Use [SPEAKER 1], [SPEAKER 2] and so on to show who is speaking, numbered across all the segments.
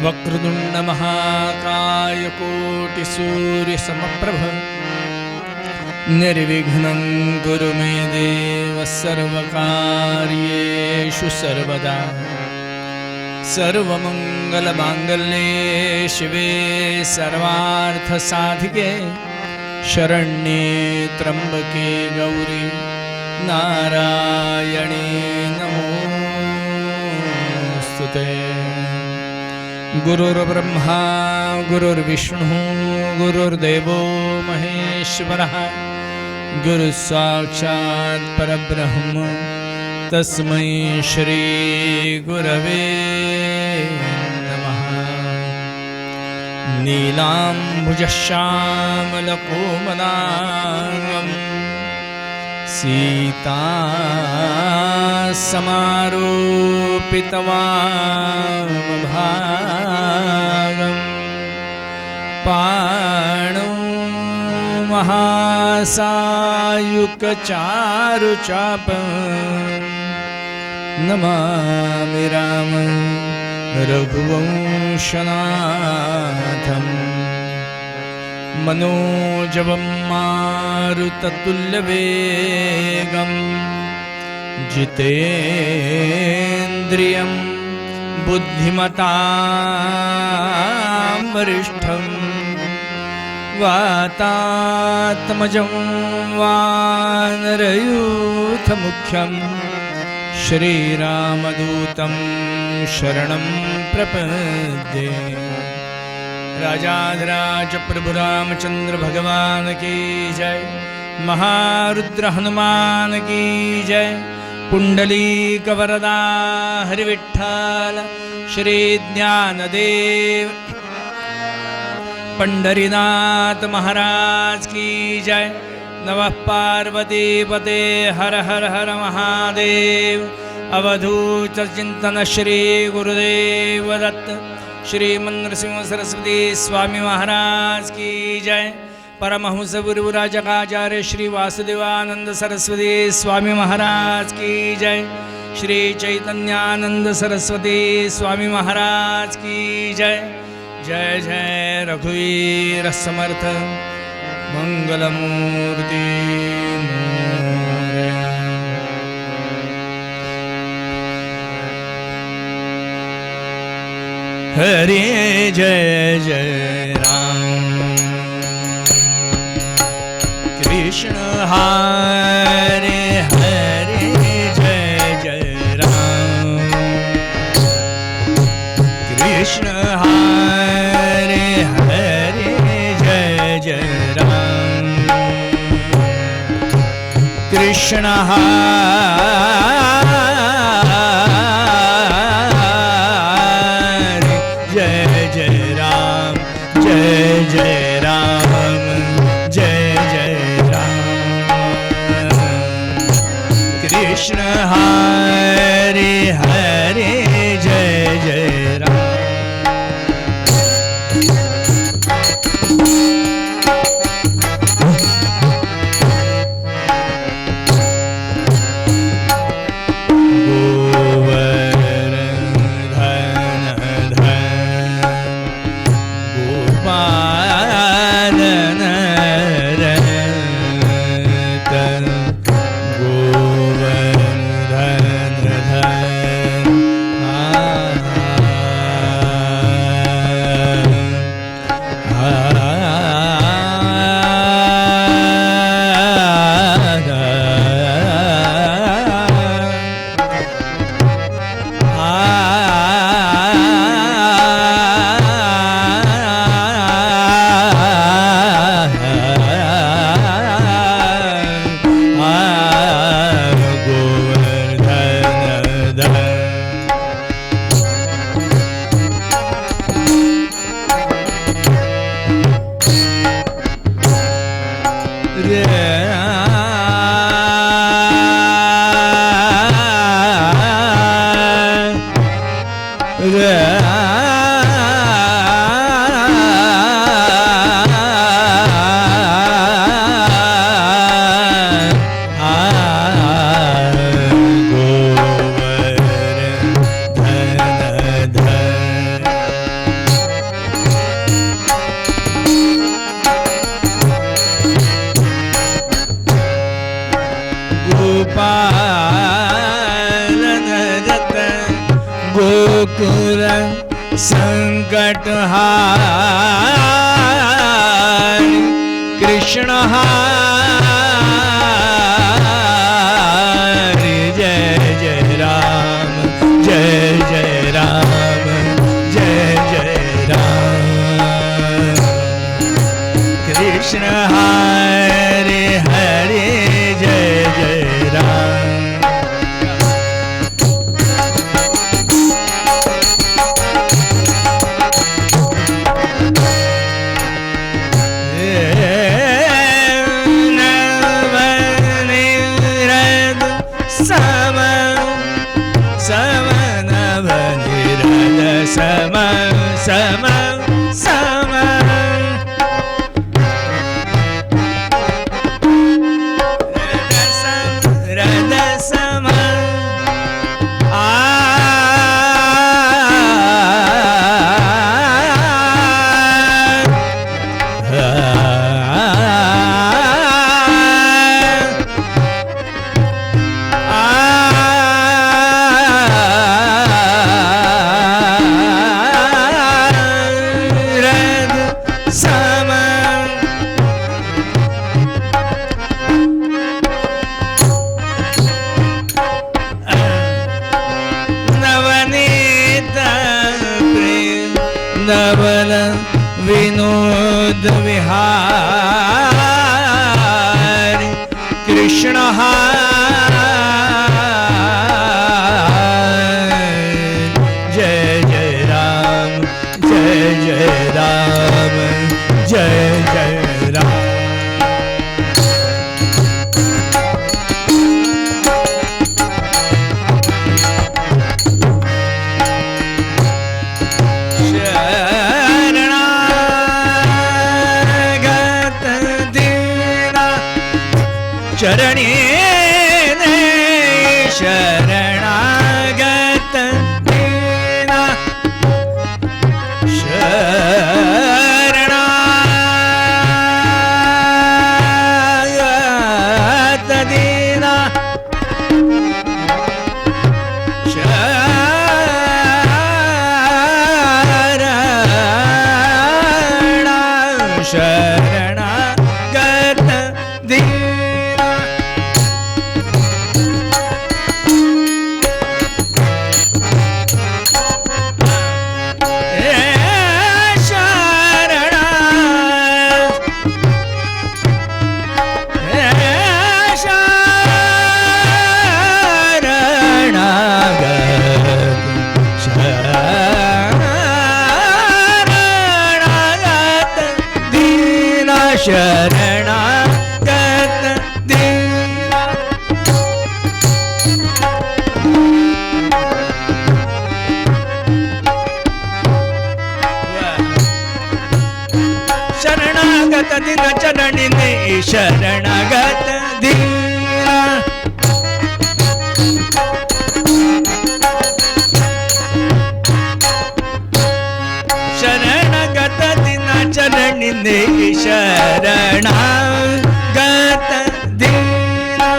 [SPEAKER 1] वक्रतुंड महाकाय कोटि सूर्य समप्रभ निर्विघ्नं कुरु मे देव सर्वकार्येषु सर्वदा सर्वमंगलमांगल्ये शिवे सर्वार्थसाधिके शरण्ये त्र्यंबके गौरी नारायणे नमोस्तुते। गुरुर्ब्रह्मा गुरुर्विष्णु गुरुर्देवो महेश्वरः गुरुसाक्षात् परब्रह्म तस्मै श्री गुरवे नमः। नीलाम्बुजश्यामलकोमलाङ्गं सीता समारोपितवामभागं पाणौ महासायुकचारुचापं नमामि रामं रघुवंशनाथम्। मनोजवं मारुततुल्यवेगं जितेन्द्रियं बुद्धिमतां वरिष्ठं वातात्मजं वानरयूथमुख्यं श्रीरामदूतं शरणं प्रपद्ये। राजाधिराज प्रभु रामचंद्र भगवान की जय। महारुद्र हनुमान की जय। पुंडलीक वरदा हरिविठ्ठल श्री ज्ञानदेव पंढरीनाथ महाराज की जय। नमः पार्वती पते हर हर हर महादेव। अवधूत चिंतन श्री गुरुदेव दत्त श्री नृसिंह सरस्वती स्वामी महाराज की जय। परमहंस गुरुराजकाचार्य श्री वासुदेवानंद सरस्वती स्वामी महाराज की जय। श्री चैतन्यानंद सरस्वती स्वामी महाराज की जय। जय जय रघुवीर समर्थ मंगलमूर्ति मोरया। हरे जय जय राम कृष्ण हरे हरे जय जय राम कृष्ण हरे हरे जय जय राम कृष्ण कृष्ण हरे हरे जय जय राम। व्याकुल संकट हार कृष्ण हरि जय जय राम जय जय राम जय जय राम कृष्ण हरे हरे जय जय राम सम सम सम रद सम नवल विनोद विहार कृष्ण जय जय राम जय जय राम जय जय राम चरणी ने शरणागत दीना शरणागत दीना शरणागत दीना शरणागत दीना शरणागत दीन चरणी ने शरणागत दीना शरणागत दीना चरणी ने शरणागत दीना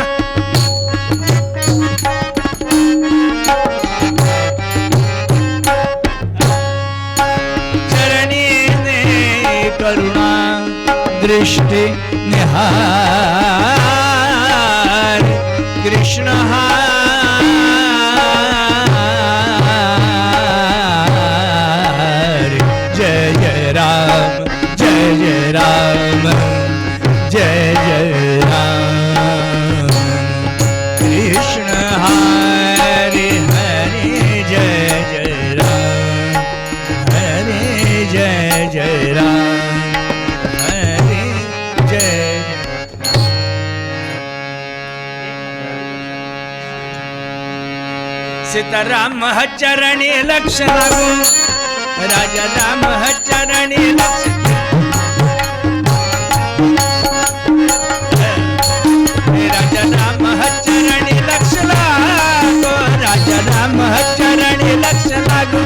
[SPEAKER 1] चरणी ने करुणा दृष्टि निहार कृष्ण हरि जय जय राम जय जय राम जय जय राम कृष्ण हरि हरि जय जय राम हरि जय जय राम हरि जय सीताराम चरणी लक्ष लागू राजा राम चरणी लक्ष राजा राम चरणी लक्ष लागो राजा राम चरणी लक्ष लागो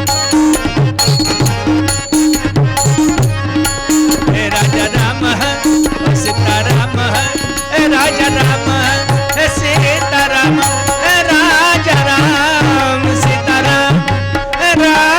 [SPEAKER 1] राजा राम सीताराम राजा राम सीताराम राजा राम सीताराम राजा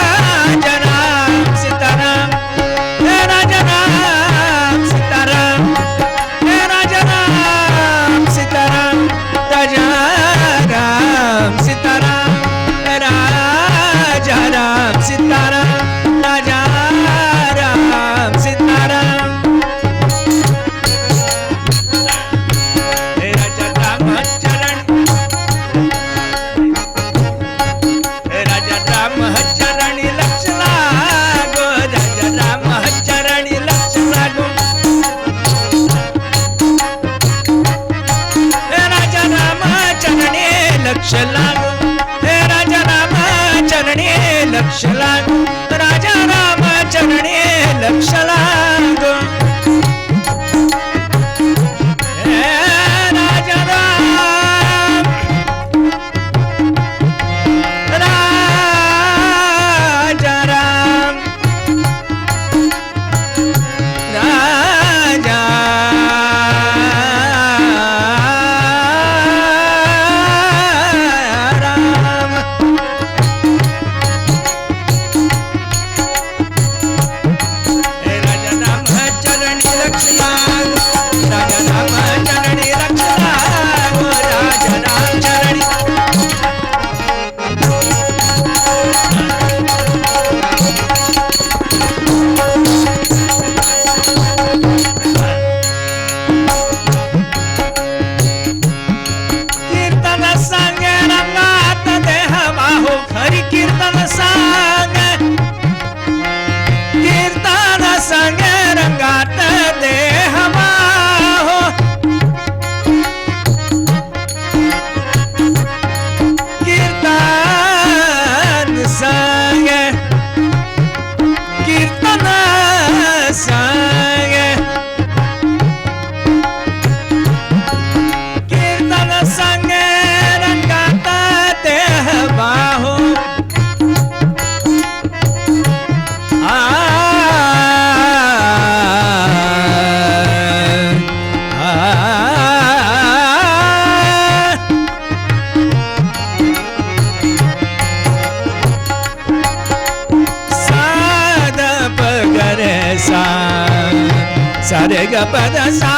[SPEAKER 1] सारे ग पद सा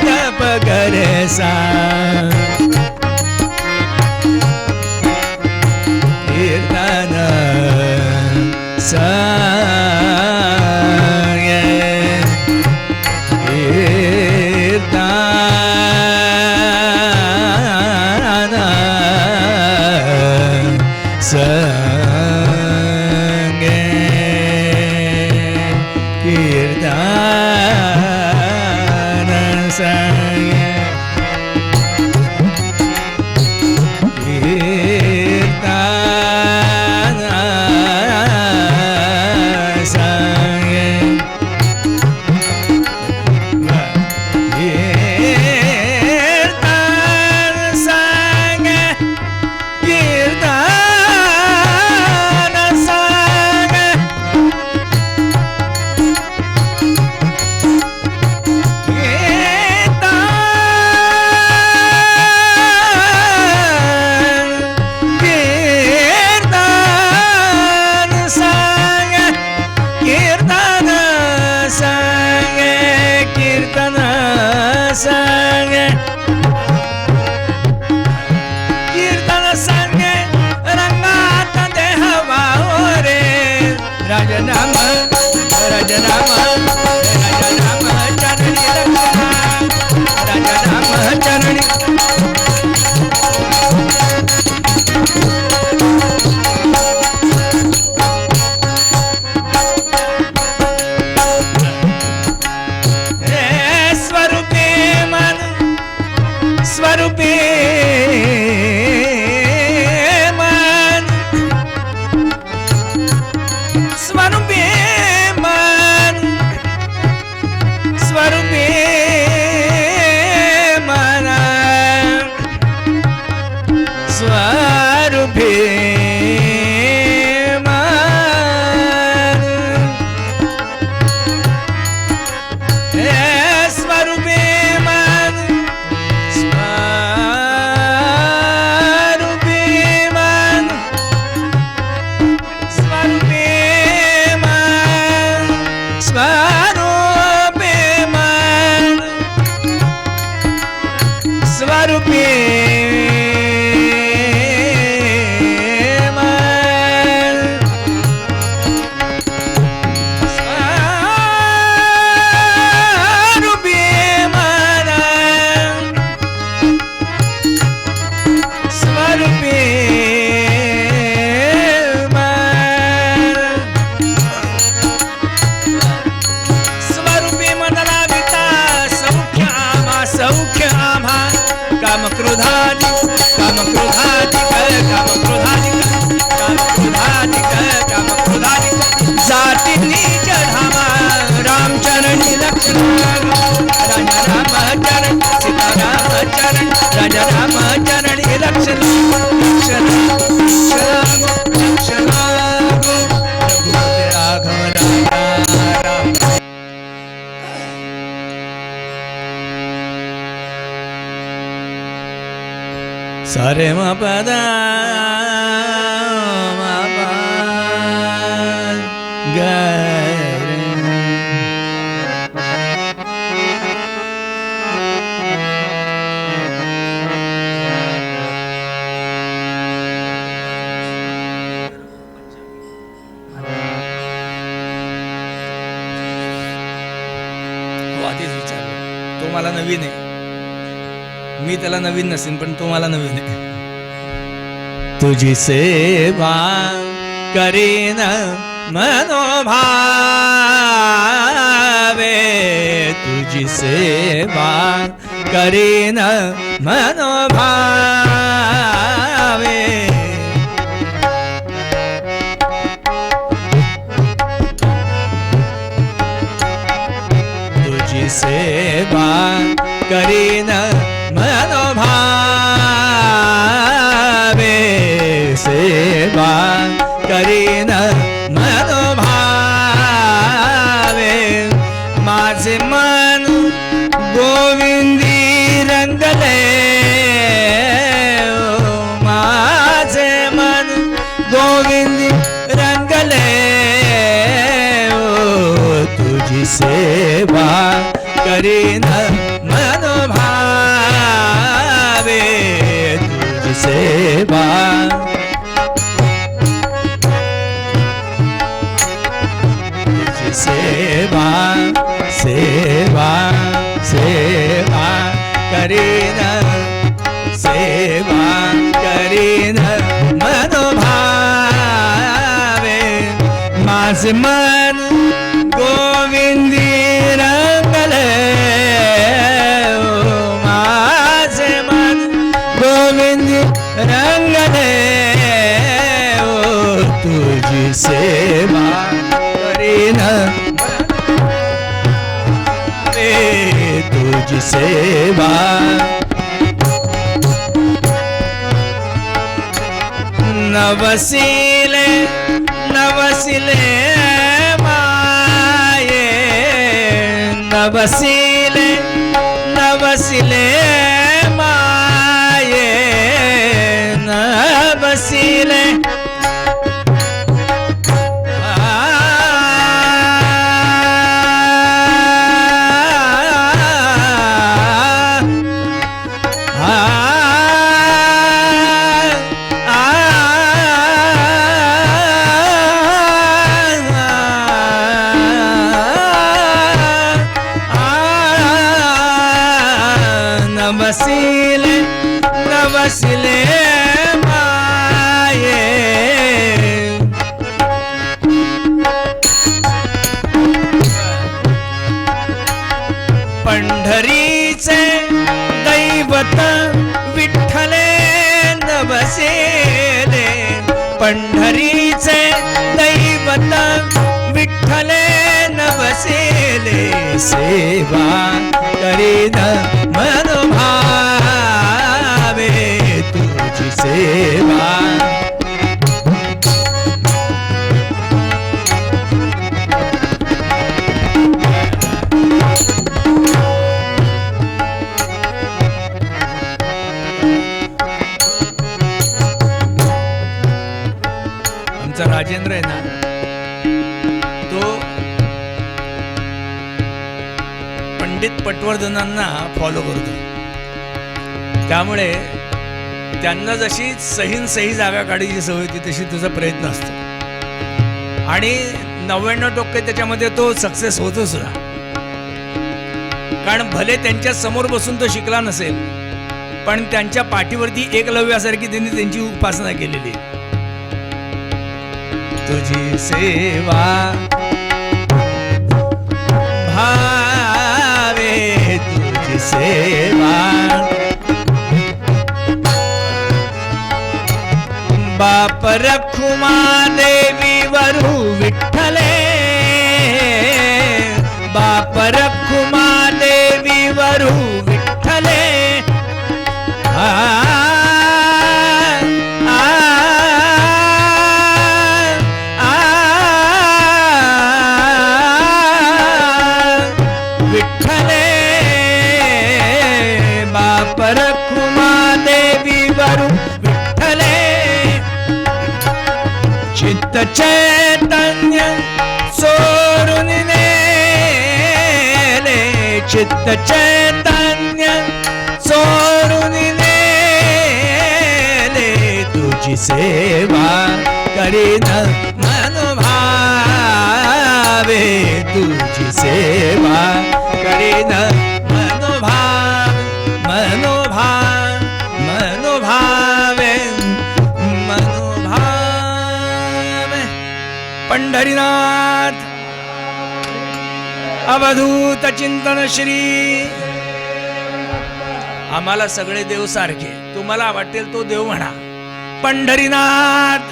[SPEAKER 1] ग प ग रे सा कीर्तन संगे कीर्तन संगे कीर्तन संगे राजनाम राजनाम राजनाम चरणी राजनाम चरणी स्वरूपे मन स्वरूपे स्वरूपे मन स्वरूपे मन स्वरूपे मन स्वरूपे मन स्वरूपे मन स्वरूपे स्वरूपे मन स्वरूपे मन स्वरूपे मन स्वरूपे सौख्य आम्हा काम क्रोधादि काम क्रोधादि काम क्रोधादि काम क्रोधादि काम क्रोधादि जाति नीच धामा रामचरणी लक्ष्मण राजा राम चरण सीता राम चरण राजा राम चरण लक्ष्मण लक्ष्मण रघुपति राघव राम सारे म पद म प ग रे आधीच विचारलं तो मला नवीन आहे मी त्याला नवीन नसेन पण तो मला नवीन आहे तुझी सेवा करीन मनोभावे तुझी सेवा करीन मनोभावे तुझी सेवा करीन मनोभावे सेवा करीन मनोभावे माझे मन गोविंदी रंगले माझे मन गोविंदी रंगले तुझी सेवा करीन मनोभावे तुझी सेवा तुझी सेवा सेवा सेवा करीन सेवा करीन मनोभावे माझे मन गोविंदी रंगले माझे मन गोविंदी रंगले तुझी सेवा करीन तुझी सेवा नवसिले नवसिले माये नवसिले नवसिले माये नवसिले नवसिले नवसिले माये पंढरीचे दैवत विठ्ठले नवसिले पंढरीचे दैवत विठ्ठले नवसिले सेवा करीन मनोभावे तुझी सेवा आमचा राजेंद्र आहे ना तो पंडित पटवर्धनांना फॉलो करतो त्यामुळे त्यांना जशी सही जागा काढायची सवय होती तशी तुझा प्रयत्न असतो आणि 99% त्याच्यामध्ये तो सक्सेस होतो सुद्धा कारण भले त्यांच्या समोर बसून तो शिकला नसेल पण त्यांच्या पाठीवरती एकलव्यासारखी त्यांनी त्यांची उपासना केलेली तुझी सेवा भावे तुझी सेवा बाप रखुमा देवी वरू विठ्ठले बाप रखुमा देवी वरू विठ्ठले विठ्ठले बाप रखुमा देवी वरू विठ्ठले चित्त चैतन्य सोरून नेले चित्त चैतन्य सोरून नेले तुझी सेवा करीन मनोभावे तुझी सेवा करीन मनोभावे मनोभावे मनोभावे पंढरीनाथ अवधूत चिंतन श्री आम्हाला सगळे देव सारखे तुम्हाला वाटेल तो देव म्हणा पंढरीनाथ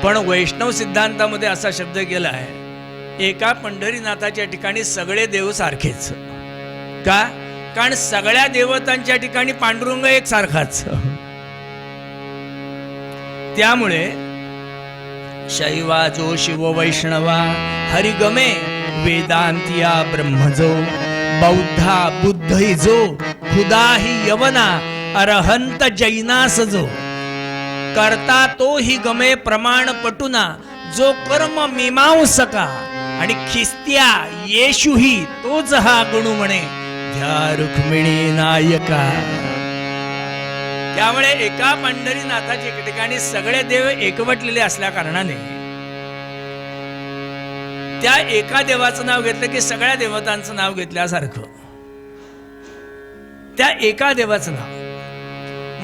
[SPEAKER 1] पण वैष्णव सिद्धांतामध्ये असा शब्द केला आहे एका पंढरीनाथाच्या ठिकाणी सगळे देव सारखेच का कारण सगळ्या देवतांच्या ठिकाणी पांडुरंग एक सारखाच त्यामुळे शैवा जो शिव वैष्णवा हरिगमे वेदांतिया ब्रह्मजो बौद्धा बुद्धई जो खुदाही यवना अरहंत जैनास जो करता तो ही गमे प्रमाण पटुना जो कर्म मीमांसका आणि खिस्त्या येशूही तोच हा गुणू म्हणे ध्या रुक्मिणी नायका. त्यामुळे एका पंढरीनाथाच्या ठिकाणी सगळे देव एकवटलेले असल्या कारणाने त्या एका देवाचं नाव घेतलं की सगळ्या देवतांचं नाव घेतल्यासारखं त्या एका देवाचं नाव.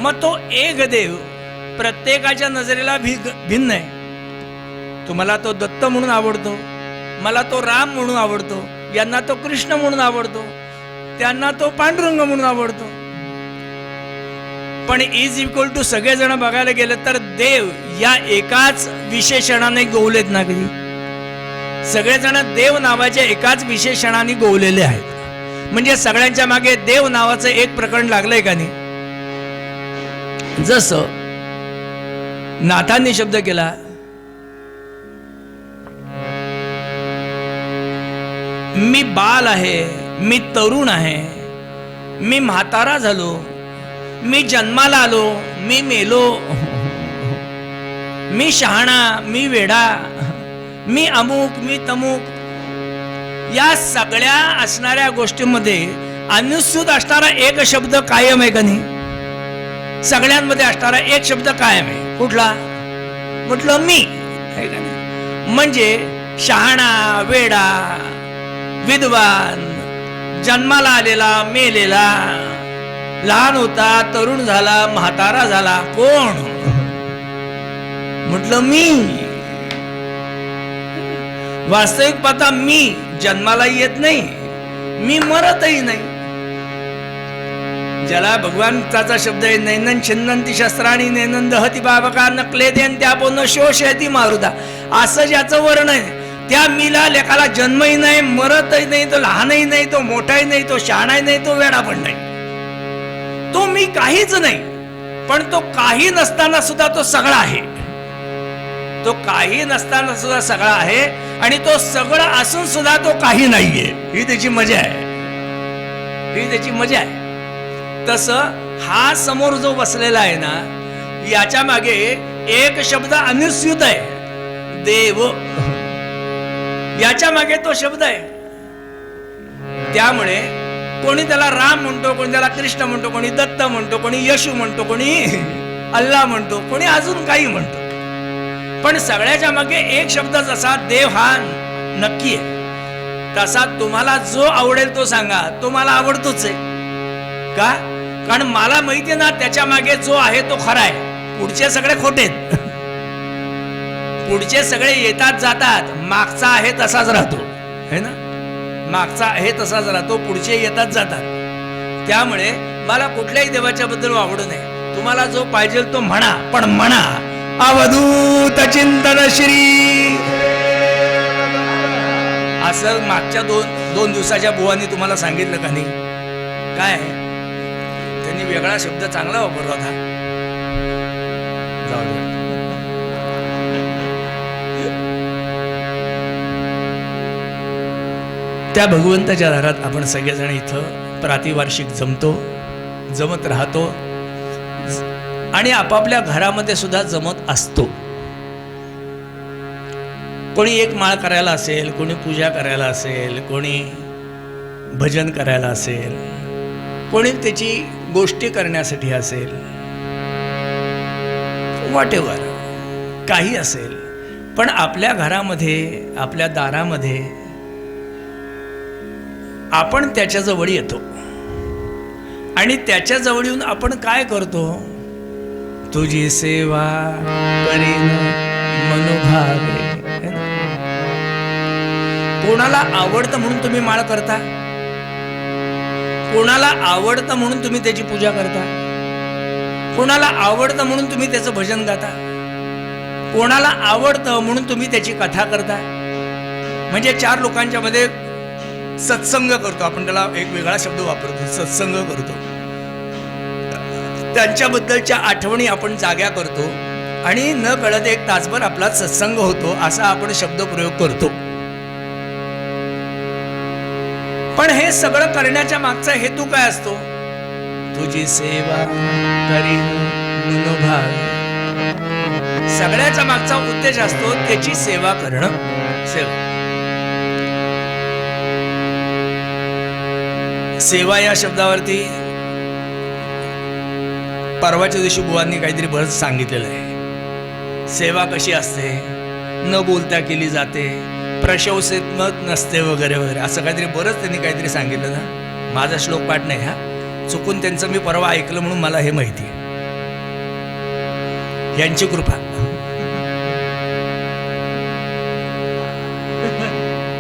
[SPEAKER 1] मग तो एक देव प्रत्येकाच्या नजरेला भिन्न आहे. तुम्हाला तो दत्त म्हणून आवडतो, मला तो राम म्हणून आवडतो, यांना तो कृष्ण म्हणून आवडतो, त्यांना तो पांडुरंग म्हणून आवडतो. पण इज इक्वल टू सगळेजण बघायला गेलं तर देव या एकाच विशेषणाने गोवलेत ना. कधी सगळेजण देव नावाच्या एकाच विशेषणाने गोवलेले आहेत. म्हणजे सगळ्यांच्या मागे देव नावाचं एक प्रकरण लागलंय का नाही. जसं नाथांनी शब्द केला मी बाल आहे, मी तरुण आहे, मी म्हातारा झालो, मी जन्माला आलो, मी मेलो, मी शहाणा, मी वेडा, मी अमुक, मी तमुक. या सगळ्या असणाऱ्या गोष्टींमध्ये अनुस्यूत असणारा एक शब्द कायम आहे का नाही. सगळ्यांमध्ये असणारा एक शब्द कायम आहे. कुठला? म्हटलं मी आहे का नाही. म्हणजे शहाणा, वेडा, विद्वान, जन्माला आलेला, मेलेला, लहान होता, तरुण झाला, म्हातारा झाला, कोण? म्हटलं मी. वास्तविक पाहता मी जन्माला येत नाही, मी मरतही नाही. ज्याला भगवंताचा शब्द आहे नैनन छिन्नंती शस्त्राणी नैनन दहती बाबका नकले देन त्या पोन शोषयती मारुदा. असं ज्याचं वर्ण आहे त्या मीला लेखाला जन्मही नाही, मरतही नाही, तो लहानही नाही, तो मोठाही नाही, तो शहाणाही नाही, तो वेडा पण नाही. तो मी काहीच नाही. पण तो काही नसताना सुद्धा तो सगळा आहे. तो काही नसताना सुद्धा सगळा आहे आणि तो सगळं असून सुद्धा तो काही नाहीये. ही त्याची मजा आहे. ही त्याची मजा आहे. तसं हा समोर जो बसलेला आहे ना याच्या मागे एक शब्द अनुस्यूत आहे, देव. याच्या मागे तो शब्द आहे. त्यामुळे कोणी त्याला राम म्हणतो, कोणी त्याला कृष्ण म्हणतो, कोणी दत्त म्हणतो, कोणी येशू म्हणतो, कोणी अल्लाह म्हणतो, कोणी अजून काही म्हणतो. पण सगळ्याच्या मागे एक शब्द जसा देव हा नक्की आहे तसा तुम्हाला जो आवडेल तो सांगा. तो मला आवडतोच आहे का? कारण मला माहिती आहे ना त्याच्या मागे जो आहे तो खरा आहे. पुढचे सगळे खोटे आहेत. पुढचे सगळे येतात जातात, मागचा आहे तसाच राहतो है ना. मागचा आहे तसाच राहतो, पुढचे येतात जातात. त्यामुळे मला कुठल्याही देवाच्या बद्दल आवड नाही. तुम्हाला जो पाहिजे तो म्हणा, पण म्हणा अवधूत चिंतन श्री. असं मागच्या दोन दिवसाच्या बुवांनी तुम्हाला सांगितलं का नाही? काय त्यांनी वेगळा शब्द चांगला वापरला होता. जाऊ दे. त्या भगवंताच्या दारात आपण सगळेजण इथं प्रातिवार्षिक जमत राहतो आणि आपापल्या घरामध्ये सुद्धा जमत असतो. कोणी एक माळ करायला असेल, कोणी पूजा करायला असेल, कोणी भजन करायला असेल, कोणी त्याची गोष्टी करण्यासाठी असेल, व्हॉट एव्हर काही असेल. पण आपल्या घरामध्ये, आपल्या दारामध्ये आपण त्याच्या जवळ येतो आणि त्याच्या जवळ येऊन आपण काय करतो? तुझी सेवा करीन मनोभावे. कोणाला आवडतं म्हणून तुम्ही माळ करता, कोणाला आवडतं म्हणून तुम्ही त्याची पूजा करता, कोणाला आवडतं म्हणून तुम्ही त्याचं भजन गाता, कोणाला आवडतं म्हणून तुम्ही त्याची कथा करता. म्हणजे चार लोकांच्या मध्ये सत्संग करतो आपण, त्याला एक वेगळा शब्द वापरतो, सत्संग करतो. त्यांच्याबद्दलच्या आठवणी आपण जाग्या करतो आणि न कळत एक तासभर आपला सत्संग होतो असा आपण शब्द प्रयोग करतो. पण हे सगळं करण्याच्या मागचा हेतू काय असतो? तुझी सेवा करीन मनोभावे. सगळ्याचा मागचा उद्देश असतो त्याची सेवा करणं. सेवा सेवा या शब्दावरती परवाच्या दिवशी बुवांनी काहीतरी बरंच सांगितलेलं आहे. सेवा कशी असते, न बोलता केली जाते, प्रशंसात्मक नसते वगैरे वगैरे, असं काहीतरी बरंच त्यांनी काहीतरी सांगितलं ना. माझा श्लोक पाठ नाही हा, चुकून त्यांचं मी परवा ऐकलं म्हणून मला हे माहिती आहे. यांची कृपा.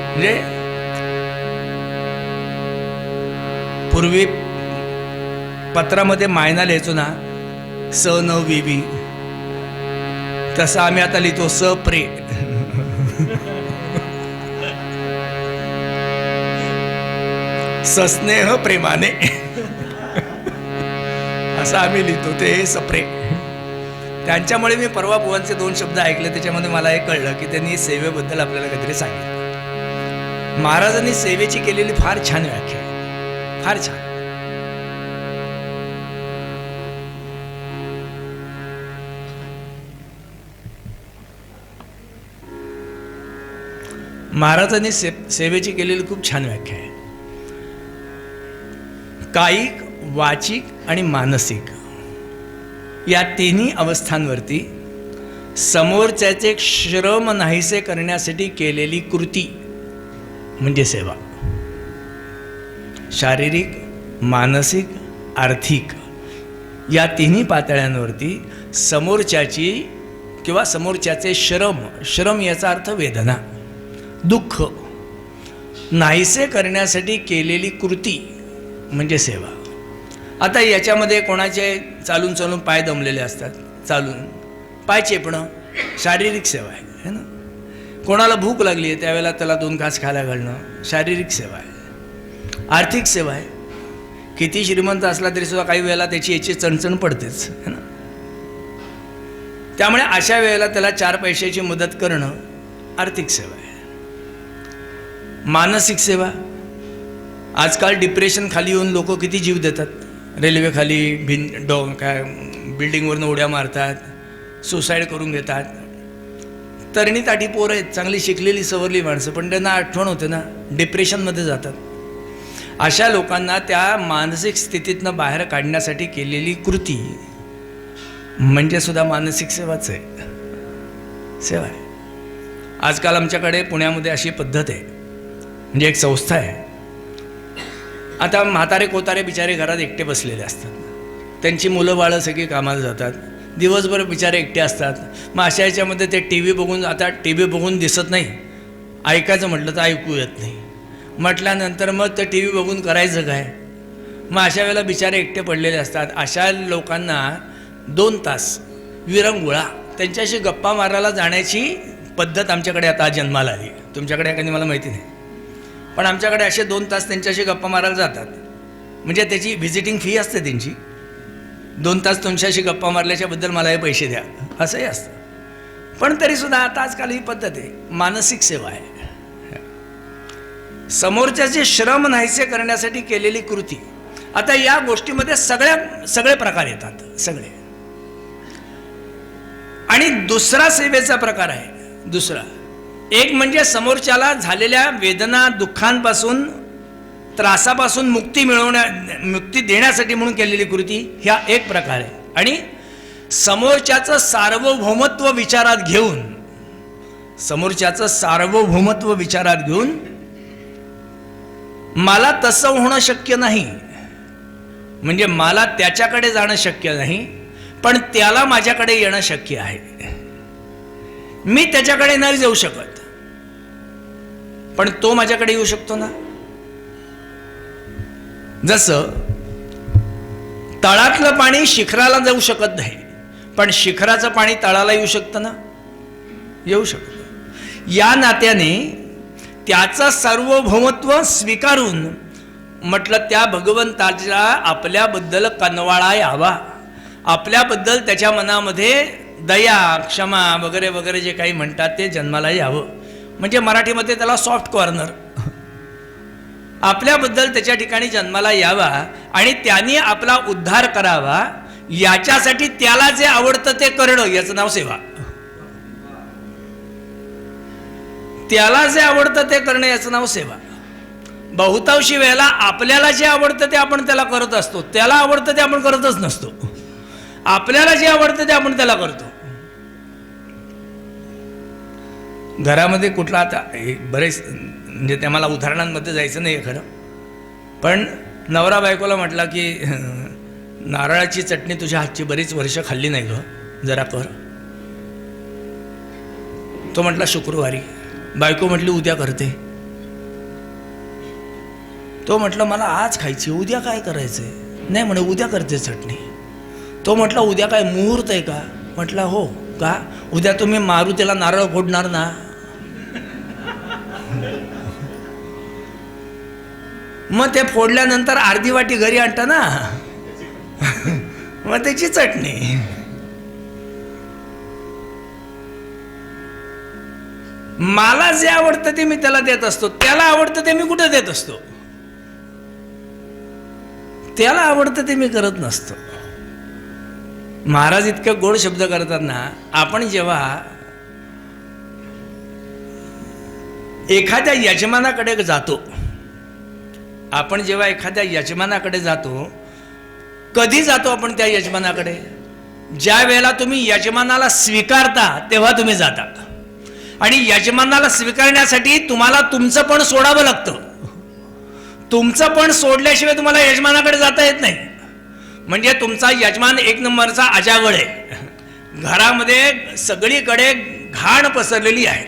[SPEAKER 1] म्हणजे पूर्वी पत्रामध्ये मायना लिहायचो ना, स न विवी, तसं आम्ही आता लिहितो स प्रे. सस्नेह प्रेमाने असं आम्ही लिहितो, ते सप्रे. त्यांच्यामुळे मी परवा बुवांचे 2 शब्द ऐकले, त्याच्यामध्ये मला हे कळलं की त्यांनी सेवेबद्दल आपल्याला काहीतरी सांगितलं. महाराजांनी सेवेची केलेली फार छान व्याख्या आहे, फार छान. महाराजांनी सेवेची केलेली खूप छान व्याख्या आहे. कायिक, वाचिक आणि मानसिक या तिन्ही अवस्थांवरती समोरच्याचे श्रम नाहीसे करण्यासाठी केलेली कृती म्हणजे सेवा. शारीरिक, मानसिक, आर्थिक या तिन्ही पातळ्यांवरती समोरच्याची किंवा समोरच्याचे श्रम याचा अर्थ वेदना, दुःख नाहीसे करण्यासाठी केलेली कृती म्हणजे सेवा. आता याच्यामध्ये कोणाचे चालून चालून पाय दमलेले असतात, चालून पाय चेपणं शारीरिक सेवा आहे ना. कोणाला भूक लागली आहे त्यावेळेला त्याला 2 घास खायला घालणं शारीरिक सेवा आहे. आर्थिक सेवा आहे, किती श्रीमंत असला तरी सुद्धा काही वेळेला त्याची याची चणचण पडतेच है ना. त्यामुळे अशा वेळेला त्याला 4 पैशाची मदत करणं आर्थिक सेवा आहे. मानसिक सेवा, आजकाल डिप्रेशन खाली येऊन लोक किती जीव देतात, रेल्वे खाली बिल्डिंगवरनं उड्या मारतात, सुसाईड करून घेतात. तरणी ताठी पोरं आहेत, चांगली शिकलेली सवरली माणसं, पण त्यांना आठवण होते ना, डिप्रेशनमध्ये जातात. अशा लोकांना त्या मानसिक स्थितीतनं बाहेर काढण्यासाठी केलेली कृती म्हणजे सुद्धा मानसिक सेवाच आहे, सेवा आहे. आजकाल आमच्याकडे पुण्यामध्ये अशी पद्धत आहे, म्हणजे एक संस्था आहे. आता म्हातारे कोतारे बिचारे घरात एकटे बसलेले असतात, त्यांची मुलं बाळं सगळी कामाला जातात, दिवसभर बिचारे एकटे असतात. मग अशा याच्यामध्ये ते टी व्ही बघून, आता टी व्ही बघून दिसत नाही, ऐकायचं म्हटलं तर ऐकू येत नाही, म्हटल्यानंतर मग ते टी व्ही बघून करायचं काय. मग अशा वेळेला बिचारे एकटे पडलेले असतात. अशा लोकांना 2 तास विरंगुळा त्यांच्याशी गप्पा मारायला जाण्याची पद्धत आमच्याकडे आता जन्माला आली. तुमच्याकडे एखादी मला माहिती नाही, पण आमच्याकडे असे 2 तास त्यांच्याशी गप्पा मारायला जातात. म्हणजे त्याची व्हिजिटिंग फी असते त्यांची. 2 तास तुमच्याशी गप्पा मारल्याच्याबद्दल मला हे पैसे द्या, असंही असतं. पण तरीसुद्धा आता आजकाल ही पद्धत आहे, मानसिक सेवा आहे. समोरच्याचे श्रम नाहीसे करण्यासाठी केलेली कृती. आता या गोष्टीमध्ये सगळे प्रकार येतात, सगळे. आणि दुसरा सेवेचा प्रकार आहे, दुसरा एक म्हणजे समोरच्याला झालेल्या वेदना, दुःखांपासून, त्रासापासून मुक्ती देण्यासाठी म्हणून केलेली कृती, ह्या एक प्रकार आहे. आणि समोरच्याचं सार्वभौमत्व विचारात घेऊन मला तसं होणं शक्य नाही, म्हणजे मला त्याच्याकडे जाणं शक्य नाही, पण त्याला माझ्याकडे येणं शक्य आहे. मी त्याच्याकडे नाही जाऊ शकत, पण तो माझ्याकडे येऊ शकतो ना. जसं तळातलं पाणी शिखराला जाऊ शकत नाही, पण शिखराचं पाणी तळाला येऊ शकतं ना, येऊ शकतं. या नात्याने त्याचं सार्वभौमत्व स्वीकारून म्हटलं त्या भगवंताच्या आपल्याबद्दल कनवाळा यावा, आपल्याबद्दल त्याच्या मनामध्ये दया, क्षमा वगैरे वगैरे जे काही म्हणतात ते जन्माला यावं. म्हणजे मराठीमध्ये त्याला सॉफ्ट कॉर्नर, आपल्याबद्दल त्याच्या ठिकाणी जन्माला यावा आणि त्यांनी आपला उद्धार करावा. याच्यासाठी त्याला जे आवडतं ते करणं, याचं नाव सेवा. त्याला जे आवडतं ते करणं, याचं नाव सेवा. बहुतांशी वेळेला आपल्याला जे आवडतं ते आपण त्याला करत असतो, त्याला आवडतं ते आपण करतच नसतो. आपल्याला जे आवडतं ते आपण त्याला करतो. घरामध्ये कुठला आता बरेच म्हणजे त्या मला उदाहरणांमध्ये जायचं नाही खरं, पण नवरा बायकोला म्हटला की नारळाची चटणी तुझ्या हातची बरीच वर्ष खाल्ली नाही ग, जरा कर. तो म्हटला शुक्रवारी. बायको म्हटली उद्या करते. तो म्हटलं मला आज खायची, उद्या काय करायचंय? नाही म्हणे उद्या करते चटणी. तो म्हटला उद्या काय मुहूर्त आहे का? म्हटलं हो. का? उद्या तुम्ही मारुतीला नारळ फोडणार ना. मग ते फोडल्यानंतर अर्धी वाटी घरी आणता ना, मग त्याची चटणी. मला जे आवडतं ते मी त्याला देत असतो, त्याला आवडतं ते मी कुठे देत असतो, त्याला आवडतं ते मी करत नसतो. महाराज इतके गोड शब्द करतात ना. आपण जेव्हा एखाद्या यजमानाकडे जातो, आपण जेव्हा एखाद्या यजमानाकडे जातो, कधी जातो आपण त्या यजमानाकडे? ज्या वेळेला तुम्ही यजमानाला स्वीकारता तेव्हा तुम्ही जाता. आणि यजमानाला स्वीकारण्यासाठी तुम्हाला तुमचं पण सोडावं लागतं. तुमचं पण सोडल्याशिवाय तुम्हाला यजमानाकडे जाता येत नाही. म्हणजे तुमचा यजमान एक नंबरचा अजागळ आहे. घरामध्ये सगळीकडे घाण पसरलेली आहे.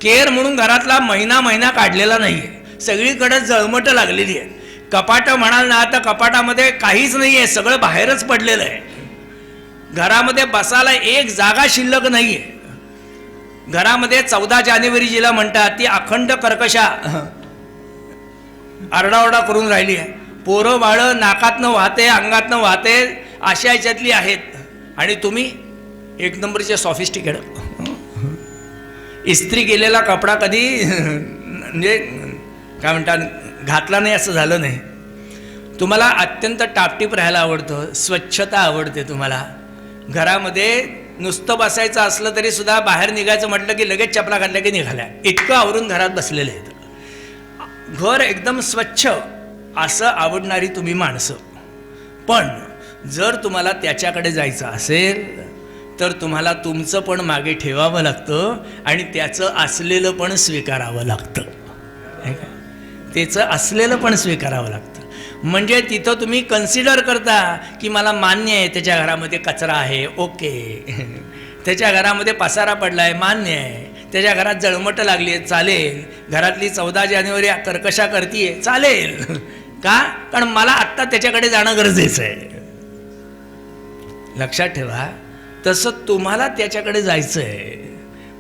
[SPEAKER 1] केर म्हणून घरातला महिना काढलेला नाही आहे. सगळीकडे जळमटं लागलेली आहे. कपाटं म्हणाल ना तर कपाटामध्ये काहीच नाही आहे, सगळं बाहेरच पडलेलं आहे. घरामध्ये बसायला एक जागा शिल्लक नाही आहे. घरामध्ये 14 जानेवारी जिला म्हणतात ती अखंड कर्कशा आरडाओरडा करून राहिली आहे. पोरं बाळं नाकातनं वाहते, अंगातनं वाहते, अशा याच्यातली आहेत. आणि तुम्ही एक नंबरचे सॉफिस्टिकेट. इस्त्री केलेला कपडा कधी म्हणजे काय म्हणतात घातला नाही असं झालं नाही. तुम्हाला अत्यंत टापटीप राहायला आवडतं, स्वच्छता आवडते तुम्हाला. घरामध्ये नुसतं बसायचं असलं तरी सुद्धा बाहेर निघायचं म्हटलं की लगेच चपला घातल्या की निघाल्या, इतकं आवरून घरात बसलेले आहेत. घर एकदम स्वच्छ असं आवडणारी तुम्ही माणसं. पण जर तुम्हाला त्याच्याकडे जायचं असेल तर तुम्हाला तुमचं पण मागे ठेवावं लागतं आणि त्याचं असलेलं पण स्वीकारावं लागतं. त्याचं असलेलं पण स्वीकारावं लागतं. म्हणजे तिथं तुम्ही कन्सिडर करता की मला मान्य आहे त्याच्या घरामध्ये कचरा आहे, ओके. त्याच्या घरामध्ये पसारा पडला आहे, मान्य आहे. त्याच्या घरात जळमटं लागली आहे, चालेल. घरातली 14 जानेवारी कर्कशा करतीये, चालेल. का? कारण मला आत्ता त्याच्याकडे जाणं गरजेचं आहे. लक्षात ठेवा. तसं तुम्हाला त्याच्याकडे जायचं आहे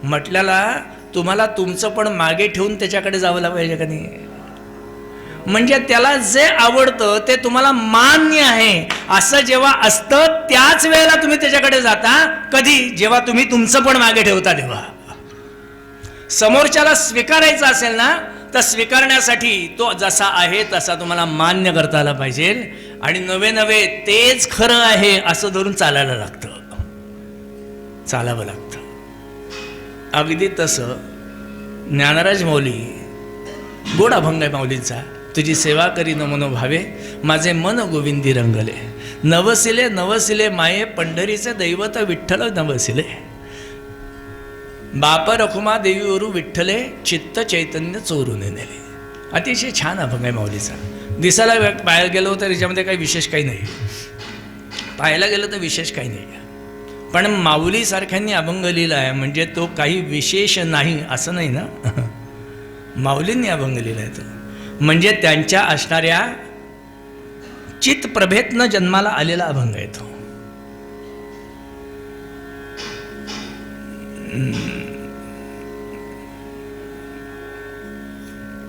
[SPEAKER 1] म्हटल्याला तुम्हाला तुमचं पण मागे ठेवून त्याच्याकडे जावं पाहिजे का नाही? म्हणजे त्याला जे आवडतं ते तुम्हाला मान्य आहे असं जेव्हा असतं त्याच वेळेला तुम्ही त्याच्याकडे जाता. कधी? जेव्हा तुम्ही तुमचं पण मागे ठेवता तेव्हा. समोरच्याला स्वीकारायचं असेल ना तर स्वीकारण्यासाठी तो जसा आहे तसा तुम्हाला मान्य करता आला पाहिजे. आणि नवे तेच खरं आहे असं धरून चालायला लागतं, चालावं लागतं. अगदी तसं ज्ञानराज माऊली, गोड अभंग आहे माऊलींचा. तुझी सेवा करी न मनोभावे माझे मन गोविंदी रंगले. नवसिले माये पंढरीचे दैवत विठ्ठल नवसिले. बाप रखुमा देवीवरू विठ्ठले चित्त चैतन्य चोरून नेले. अतिशय छान अभंग आहे माऊलीचा. दिसायला पाहायला गेलो तर याच्यामध्ये काही विशेष काही नाही, पाहायला गेलं तर विशेष काही नाही. पण माऊलीसारख्यांनी अभंग लिहिला आहे म्हणजे तो काही विशेष नाही असं नाही ना. माऊलींनी अभंग लिहिला आहे तो म्हणजे त्यांच्या असणाऱ्या चित्तप्रभेतनं जन्माला आलेला अभंग आहे तो.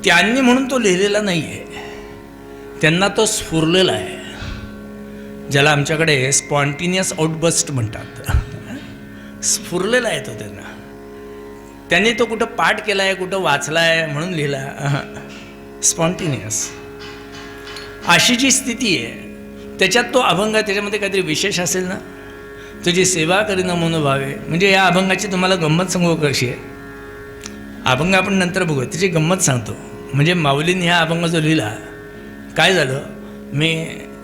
[SPEAKER 1] त्यांनी म्हणून तो लिहिलेला नाही आहे, त्यांना तो स्फुरलेला आहे. ज्याला आमच्याकडे स्पॉन्टिनियस आउटबस्ट म्हणतात. स्फुरलेला आहे तो त्यांना. त्यांनी तो कुठं पाठ केला आहे, कुठं वाचला आहे म्हणून लिहिला. स्पॉन्टिनियस अशी जी स्थिती आहे त्याच्यात तो अभंग, त्याच्यामध्ये काहीतरी विशेष असेल ना. तुझी सेवा करीन मनोभावे म्हणजे या अभंगाची तुम्हाला गंमत सांगू कशी आहे. अभंग आपण नंतर बघू, त्याची गंमत सांगतो. म्हणजे माऊलींनी हा अभंग जो लिहिला, काय झालं, मी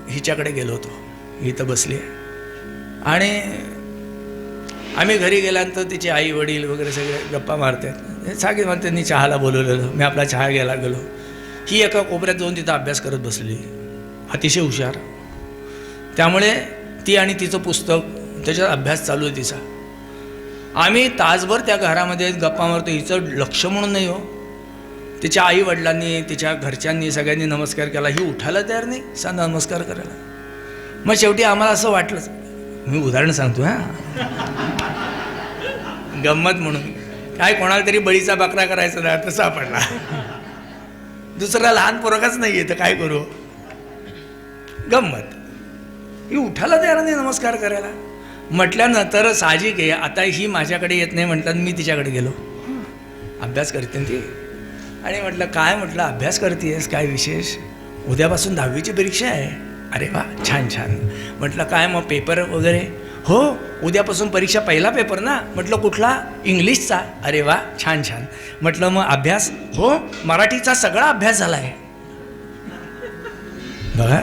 [SPEAKER 1] हिच्याकडे गेलो होतो, इथं बसली आहे आणि आम्ही घरी गेल्यानंतर तिचे आई वडील वगैरे सगळे गप्पा मारतात. सांगितलं मला त्यांनी चहाला बोलवलेलं, मी आपला चहा घ्यायला गेलो. ही एका कोपऱ्यात जाऊन तिथं अभ्यास करत बसली, अतिशय हुशार. त्यामुळे ती आणि तिचं पुस्तक, त्याच्यात अभ्यास चालू आहे तिचा. आम्ही तासभर त्या घरामध्ये गप्पा मारतो, हिचं लक्ष म्हणून नाही हो. तिच्या आई वडिलांनी, तिच्या घरच्यांनी सगळ्यांनी नमस्कार केला, ही उठायला तयार नाही सा नमस्कार करायला. मग शेवटी आम्हाला असं वाटलंच, मी उदाहरण सांगतो हां, गंमत म्हणून, काय कोणाला तरी बळीचा बकरा करायचा ना तसा पडला. दुसरा लहान पोरगाच नाही आहे तर काय करू, गंमत. ही उठायला तयार नाही नमस्कार करायला. म्हटल्यानंतर साहजिक आहे, आता ही माझ्याकडे येत नाही म्हटलं, मी तिच्याकडे गेलो. अभ्यास करते ती आणि म्हटलं काय, म्हटलं अभ्यास करतेस काय विशेष, उद्यापासून 10वीची परीक्षा आहे. अरे वा, छान छान. म्हटलं काय मग पेपर वगैरे, हो उद्यापासून परीक्षा, पहिला पेपर ना. म्हटलं कुठला, इंग्लिशचा. अरे वा, छान छान. म्हटलं मग अभ्यास, हो मराठीचा सगळा अभ्यास झाला आहे. बघा,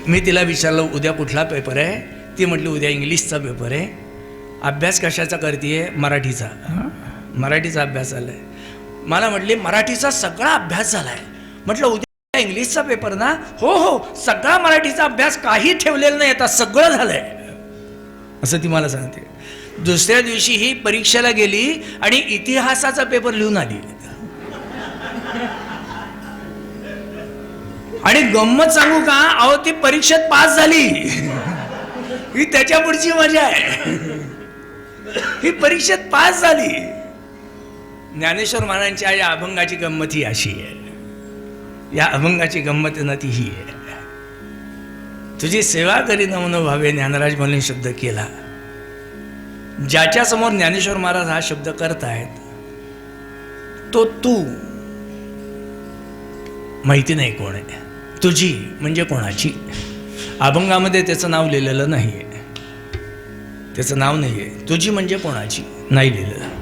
[SPEAKER 1] मी तिला विचारलं उद्या कुठला पेपर आहे, ती म्हटली उद्या इंग्लिशचा पेपर आहे. अभ्यास कशाचा करते, मराठीचा. मराठीचा अभ्यास झाला आहे. मला म्हटली मराठीचा सगळा अभ्यास झाला आहे. म्हटलं उद्या इंग्लिशचा पेपर ना, हो हो सगळा मराठीचा अभ्यास, काही ठेवलेलं नाही, आता सगळं झालंय असं ती मला सांगते. दुसऱ्या दिवशी ही परीक्षेला गेली आणि इतिहासाचा पेपर लिहून आली. आणि गंमत सांगू का, अहो ती परीक्षेत पास झाली. ही त्याच्या पुढची मजा आहे, ही परीक्षेत पास झाली. ज्ञानेश्वर महाराजांच्या या अभंगाची गंमत ही अशी आहे, या अभंगाची गंमत ना ती ही आहे. तुझी सेवा करीन म्हणून भावे, ज्ञानराज म्हणून शब्द केला. ज्याच्या समोर ज्ञानेश्वर महाराज हा शब्द करतायत तो तू माहिती नाही कोण आहे. तुझी म्हणजे कोणाची. अभंगामध्ये त्याचं नाव लिहिलेलं नाही आहे, त्याचं नाव नाही आहे. तुझी म्हणजे कोणाची नाही लिहिलेलं.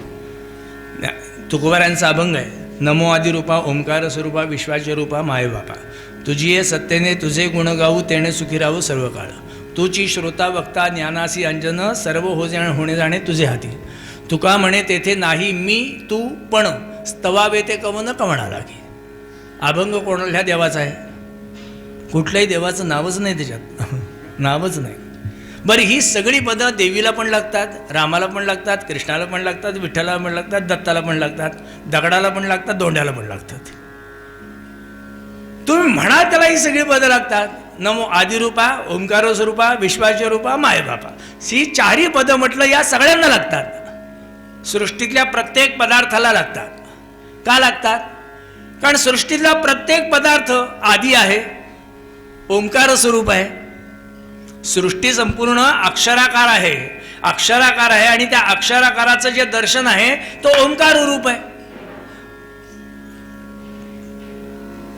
[SPEAKER 1] तुकोबारांचा अभंग आहे, नमो आदिरूपा ओंकार स्वरूपा विश्वाच्या रूपा माय बापा, तुझी ये सत्तेने तुझे गुण गाऊ, तेणे सुखी राहू सर्व काळ. तुची श्रोता वक्ता ज्ञानासी अंजन, सर्व होणे जाणे तुझे हाती. तुका म्हणे तेथे नाही मी तू पण, स्तवावे ते कवन कवणा लागे. अभंग कोणत्या देवाचा आहे, कुठल्याही देवाचं नावच नाही त्याच्यात, नावच नाही. बरं, ही सगळी पदं देवीला पण लागतात, रामाला पण लागतात, कृष्णाला पण लागतात, विठ्ठलाला पण लागतात, दत्ताला पण लागतात, दगडाला पण लागतात, दोंड्याला पण लागतात. तुम्ही म्हणा त्याला ही सगळी पदं लागतात. नमो आदिरूपा ओंकार स्वरूपा विश्वाच्या रूपा माय बापा, ही चारही पदं म्हटलं या सगळ्यांना लागतात. सृष्टीतल्या प्रत्येक पदार्थाला लागतात. का लागतात, कारण सृष्टीतला प्रत्येक पदार्थ आदी आहे, ओंकार स्वरूप आहे. सृष्टी संपूर्ण अक्षराकार आहे, अक्षराकार आहे आणि त्या अक्षराकाराचं जे दर्शन आहे तो ओंकार रूप आहे.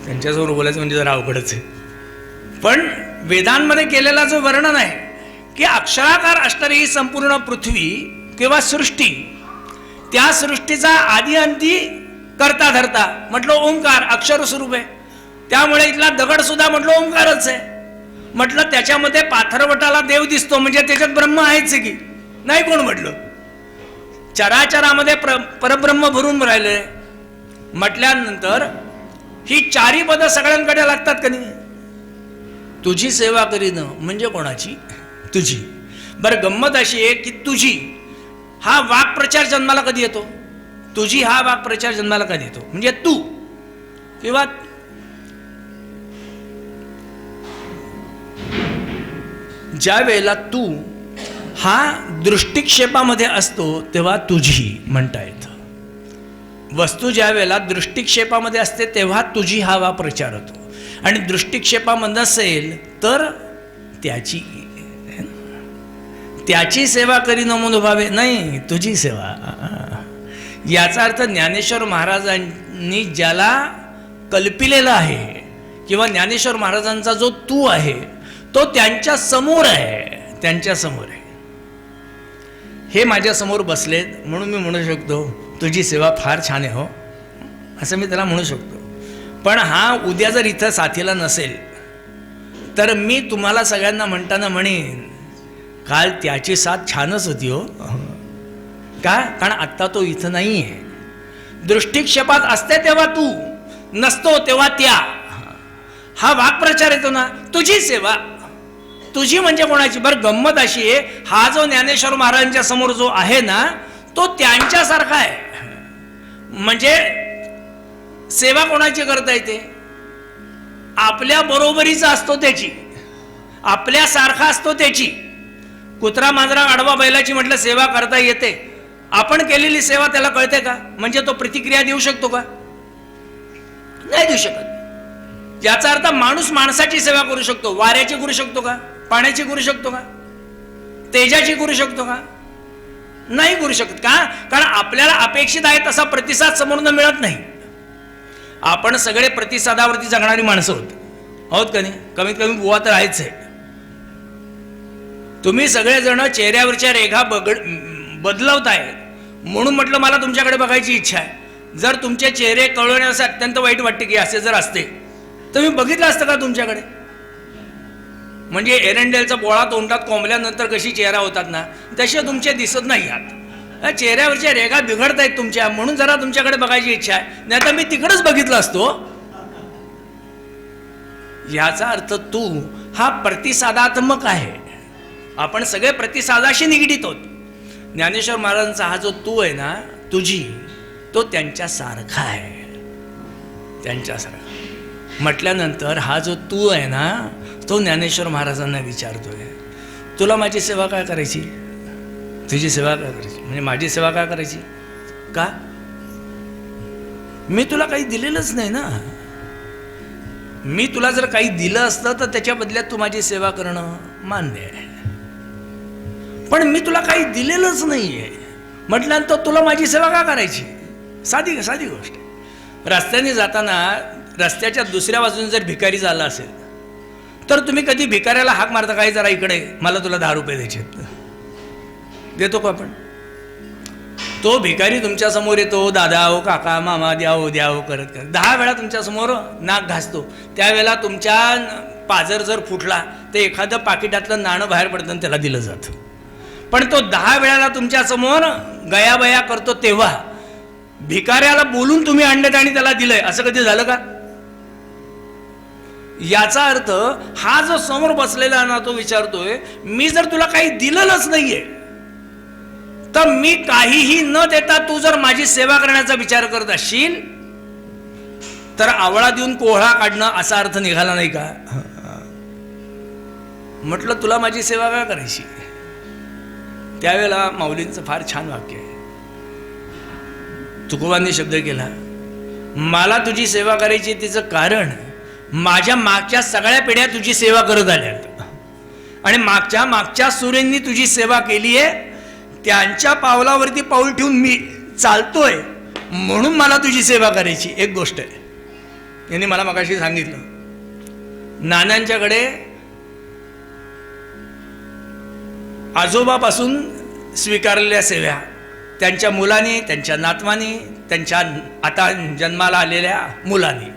[SPEAKER 1] त्यांच्यासमोर बोलायचं म्हणजे जरा अवघडच आहे, पण वेदांमध्ये केलेला जो वर्णन आहे की अक्षराकार असणारी ही संपूर्ण पृथ्वी किंवा सृष्टी, त्या सृष्टीचा आदी अंती करता धरता म्हटलं ओंकार अक्षर स्वरूप आहे. त्यामुळे इथला दगड सुद्धा म्हटलं ओंकारच आहे. म्हटलं त्याच्यामध्ये पाथरवटाला देव दिसतो म्हणजे त्याच्यात ब्रह्म आहेच की नाही, कोण म्हटलं. चराचरामध्ये परब्रह्म भरून राहिलंय. म्हटल्यानंतर ही चारी पदं सगळ्यांकडे लागतात का नाही. तुझी सेवा करीन म्हणजे कोणाची, तुझी. बरं, गंमत अशी आहे की तुझी हा वाक्प्रचार जन्माला कधी येतो, तुझी हा वाक्प्रचार जन्माला कधी येतो म्हणजे तू किंवा ज्या वेळेला तू हा दृष्टिक्षेपामध्ये असतो तेव्हा तुझी म्हणता येतं. वस्तू ज्या वेळेला दृष्टिक्षेपामध्ये असते तेव्हा तुझी हा वा प्रचार होतो, आणि दृष्टिक्षेपामध्ये नसेल तर त्याची सेवा करी नमून भावे, नाही तुझी सेवा. याचा अर्थ ज्ञानेश्वर महाराजांनी ज्याला कल्पिलेला आहे किंवा ज्ञानेश्वर महाराजांचा जो तू आहे तो त्यांच्या समोर आहे, त्यांच्या समोर आहे. हे माझ्या समोर बसलेत म्हणून मी म्हणू शकतो तुझी सेवा फार छान आहे हो. असं मी त्याला म्हणू शकतो. पण हा उद्या जर इथं साथीला नसेल तर मी तुम्हाला सगळ्यांना म्हणताना म्हणेन, काल त्याची साथ छानच होती हो. का? कारण आत्ता तो इथं नाही आहे. दृष्टिक्षेपात असते तेव्हा तू, नसतो तेव्हा त्या. हा वाक्प्रचार येतो ना, तुझी सेवा. तुझी म्हणजे कोणाची? बरं, गंमत अशी आहे, हा जो ज्ञानेश्वर महाराजांच्या समोर जो आहे ना, तो त्यांच्यासारखा आहे. म्हणजे सेवा कोणाची करता येते? आपल्या बरोबरीचा असतो त्याची, आपल्यासारखा असतो त्याची. कुत्रा मांजरा आडवा बैलाची म्हटलं सेवा करता येते. आपण केलेली सेवा त्याला कळते का? म्हणजे तो प्रतिक्रिया देऊ शकतो का? नाही देऊ शकत. याचा अर्थ माणूस माणसाची सेवा करू शकतो, वाऱ्याची करू शकतो का? पाण्याची करू शकतो का? तेजाची करू शकतो का? नाही करू शकत. का? कारण आपल्याला अपेक्षित आहे तसा प्रतिसाद समोरनं मिळत नाही. आपण सगळे प्रतिसादावरती जगणारी माणसं आहोत का नाही? कमीत कमी बुवा तर आहेच आहे. तुम्ही सगळेजण चेहऱ्यावरच्या रेखा बदलवताय म्हणून म्हटलं मला तुमच्याकडे बघायची इच्छा आहे. जर तुमचे चेहरे कळवण्यास अत्यंत वाईट वाटते की असे जर असते तर मी बघितलं असतं का तुमच्याकडे? म्हणजे एरंडेलचा बोळा तोंडात कोंबल्यानंतर कशी चेहरा होतात ना, तसे तुमचे दिसत नाही आहात. चेहऱ्यावरच्या रेखा बिघडत आहेत तुमच्या, म्हणून जरा तुमच्याकडे बघायची इच्छा आहे. नाही तर मी तिकडेच बघितलं असतो. याचा अर्थ तू हा प्रतिसादात्मक आहे. आपण सगळे प्रतिसादाशी निगडीत आहोत. ज्ञानेश्वर महाराजांचा हा जो तू आहे ना, तुझी, तो त्यांच्यासारखा आहे. त्यांच्यासारखा म्हटल्यानंतर हा जो तू आहे ना, तो ज्ञानेश्वर महाराजांना विचारतोय, तुला माझी सेवा काय करायची? तुझी सेवा काय करायची? म्हणजे माझी सेवा काय करायची? का? मी तुला काही दिलेलंच नाही ना. मी तुला जर काही दिलं असतं तर त्याच्या बदल्यात तू माझी सेवा करणं मान्य आहे. पण मी तुला काही दिलेलंच नाहीये म्हटल्यानंतर तुला माझी सेवा का करायची? साधी गोष्ट आहे. रस्त्याने जाताना रस्त्याच्या दुसऱ्या बाजूने जर भिकारी झाला असेल तर तुम्ही कधी भिकाऱ्याला हाक मारता काय, जरा इकडे, मला तुला 10 रुपये द्यायचे? देतो का आपण? तो भिकारी तुमच्या समोर येतो, दादा हो, काका, मामा, द्या हो करत 10 वेळा तुमच्या समोर नाक घासतो. त्यावेळेला तुमच्या पाजर जर फुटला तर एखादं पाकिटातलं नाणं बाहेर पडतं आणि त्याला दिलं जातं. पण तो 10 वेळाला तुमच्या समोर गयाबया करतो तेव्हा भिकाऱ्याला बोलून तुम्ही आणलं आणि त्याला दिलंय, असं कधी झालं का? याचा अर्थ हा जो समोर बसलेला ना, तो विचारतोय, मी जर तुला काही दिलेलंच नाहीये तर मी काहीही न देता तू जर माझी सेवा करण्याचा विचार करत असशील तर आवळा देऊन कोहळा काढणं असा अर्थ निघाला नाही का? म्हटलं तुला माझी सेवा काय करायची? त्यावेळेला माऊलींचं फार छान वाक्य आहे. तुकोबांनी शब्द केला, मला तुझी सेवा करायची तिचं कारण माझ्या मागच्या सगळ्या पिढ्या तुझी सेवा करत आल्यात आणि मागच्या सूर्यांनी तुझी सेवा केली आहे. त्यांच्या पावलावरती पाऊल ठेवून मी चालतोय म्हणून मला तुझी सेवा करायची. एक गोष्ट आहे, यांनी मला मगाशी सांगितलं, नानांच्याकडे आजोबापासून स्वीकारलेल्या सेवा त्यांच्या मुलांनी, त्यांच्या नातवानी, त्यांच्या आता जन्माला आलेल्या मुलांनी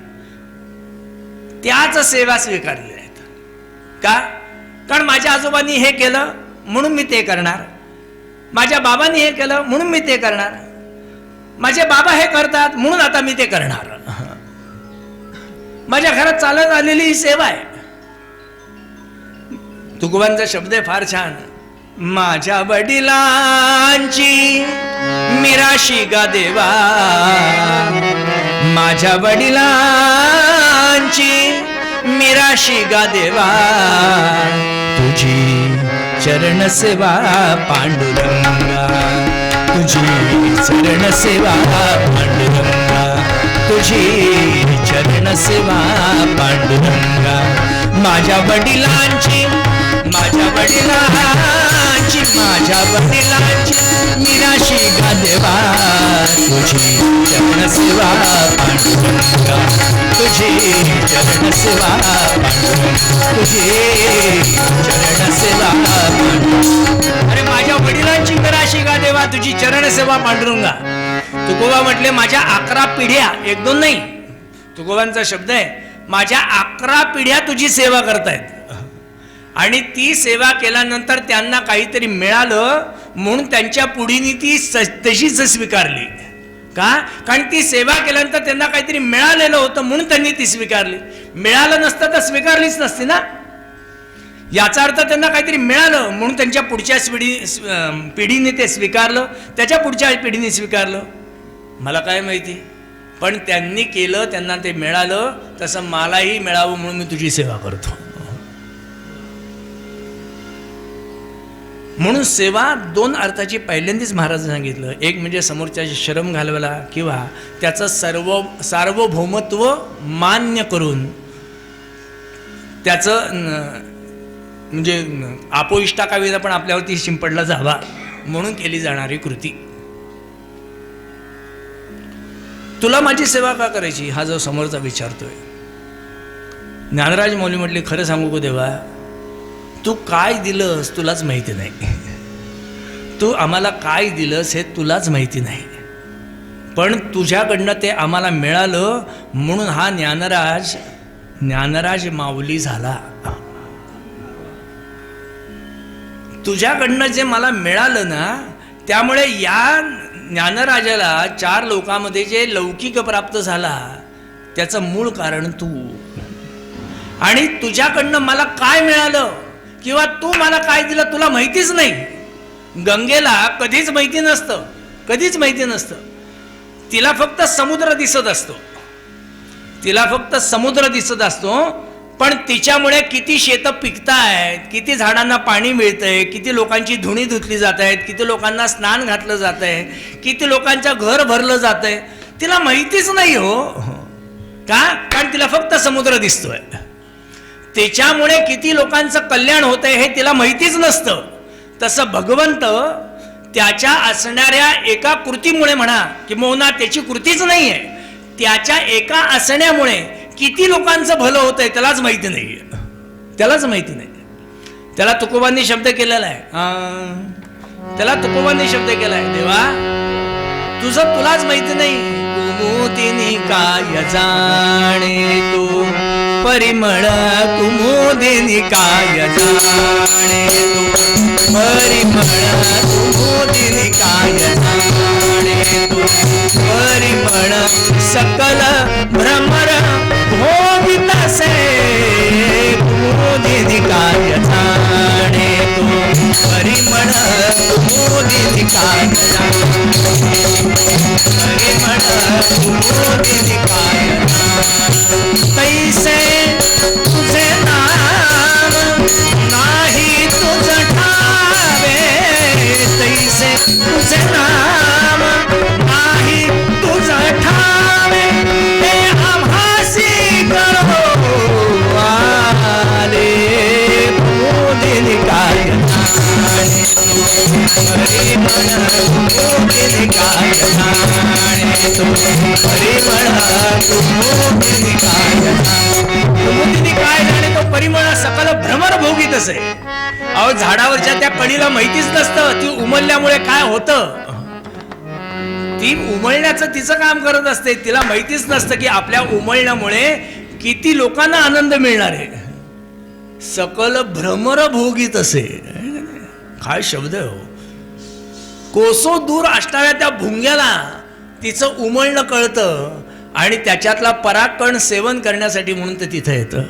[SPEAKER 1] त्याच सेवा स्वीकारलेल्या आहेत. का? कारण माझ्या आजोबांनी हे केलं म्हणून मी ते करणार, माझ्या बाबांनी हे केलं म्हणून मी ते करणार, माझे बाबा हे करतात म्हणून आता मी ते करणार. माझ्या घरात चालत आलेली ही सेवा आहे. तुकोबांचा शब्द आहे फार छान, माझ्या वडिलांची मिराशी गा देवा, माझ्या वडिलांची मिराशी गा देवा, तुझी चरण सेवा पांडुरंगा, तुझी चरण सेवा पांडुरंगा, तुझी चरण सेवा पांडुरंगा. माझ्या वडिलांची मिराशी गा देवा, तुझी चरण सेवा पांडुरंगा, तुझी चरण सेवा पांडुरंगा, तुझी चरण सेवा पांडुरंगा. अरे माझ्या वडिलांची मिराशी गा देवा, तुझी चरण सेवा पांडुरंगा. तुकोबा म्हटले माझ्या 11 पिढ्या, 1-2 नाही, तुकोबांचा शब्द आहे, माझ्या 11 पिढ्या तुझी सेवा करतायत. आणि ती सेवा केल्यानंतर त्यांना काहीतरी मिळालं म्हणून त्यांच्या पुढीनी ती तशीच स्वीकारली. का? कारण ती सेवा केल्यानंतर त्यांना काहीतरी मिळालेलं होतं म्हणून त्यांनी ती स्वीकारली. मिळालं नसतं तर स्वीकारलीच नसती ना. याचा अर्थ त्यांना काहीतरी मिळालं म्हणून त्यांच्या पुढच्या पिढीने ते स्वीकारलं, त्याच्या पुढच्या पिढीने स्वीकारलं. मला काय माहिती, पण त्यांनी केलं, त्यांना ते मिळालं, तसं मलाही मिळावं म्हणून मी तुझी सेवा करतो. म्हणून सेवा 2 अर्थाची पहिल्यांदाच महाराज सांगितलं. एक म्हणजे समोरच्याचे शरम घालवायला किंवा त्याचं सार्वभौमत्व मान्य करून त्याचं म्हणजे आपोइष्टाकाविदा पण आपल्यावरती शिंपडला जावा म्हणून केली जाणारी कृती. तुला माझी सेवा का करायची हा जो समोरचा विचारतोय. ज्ञानराज मौली म्हटले खरं सांगू का देवा, तू काय दिलंस तुलाच माहिती नाही. तू आम्हाला काय दिलंस हे तुलाच माहिती नाही, पण तुझ्याकडनं ते आम्हाला मिळालं म्हणून हा ज्ञानराज माऊली झाला. तुझ्याकडनं जे मला मिळालं ना, त्यामुळे या ज्ञानराजाला 4 लोकांमध्ये जे लौकिक प्राप्त झाला त्याचं मूळ कारण तू. आणि तुझ्याकडनं मला काय मिळालं किंवा तू मला काय दिलं तुला माहितीच नाही. गंगेला कधीच माहिती नसतं, कधीच माहिती नसतं. तिला फक्त समुद्र दिसत असतो, तिला फक्त समुद्र दिसत असतो. पण तिच्यामुळे किती शेतं पिकतायत, किती झाडांना पाणी मिळतंय, किती लोकांची धुणी धुतली जात आहेत, किती लोकांना स्नान घातलं जात आहे, किती लोकांचं घर भरलं जात आहे, तिला माहितीच नाही हो. का? कारण तिला फक्त समुद्र दिसतोय. त्याच्यामुळे किती लोकांचं कल्याण होतंय हे तिला माहितीच नसतं. तसं भगवंत त्याच्या असणाऱ्या एका कृतीमुळे म्हणा किंवा त्याची कृतीच नाही आहे, त्याच्या एका असण्यामुळे किती लोकांचं भलं होतंय त्यालाच माहिती नाही, त्यालाच माहिती नाही. त्याला तुकोबांनी शब्द केलेला आहे. त्याला तुकोबांनी शब्द केलाय, देवा तुझं तुलाच माहिती नाही. कुमुदिनी काय जाणे तू परिमळ, कुमुदिनी काय जाणे तू परिमळ, कुमुदिनी काय जाणे तू परिमळ, सकल भ्रमर भोगितसे कुमुदिनी काय जाणे तू परिमळ, कुमुदिनी काय परिमळ, कुमुदिनी काय तैसे तुझे नाम नाही तुझ ठावे, तैसे तुझे नाम नाही तुझ ठावे, ते आभासी कळो आले कुमुदिनी काय जाणे परिमळ, कुमुदिनी काय जाणे तू परिमळ, कुमुदिनी काय जाणे. कुमुदिनी काय जाणे तो परिमळ, सकल भ्रमर भोगीत असे. अहो झाडावरच्या त्या कळीला माहितीच नसतं ती उमलल्यामुळे काय होतं. ती उमलण्याचं तिचं काम करत असते, तिला माहितीच नसतं की आपल्या उमलण्यामुळे किती लोकांना आनंद मिळणार आहे. सकल भ्रमर भोगीत असे, काय शब्द आहे हो. कोसो दूर असणाऱ्या त्या भुंग्याला तिचं उमलणं कळतं आणि त्याच्यातला पराकण सेवन करण्यासाठी म्हणून ते तिथं येतं.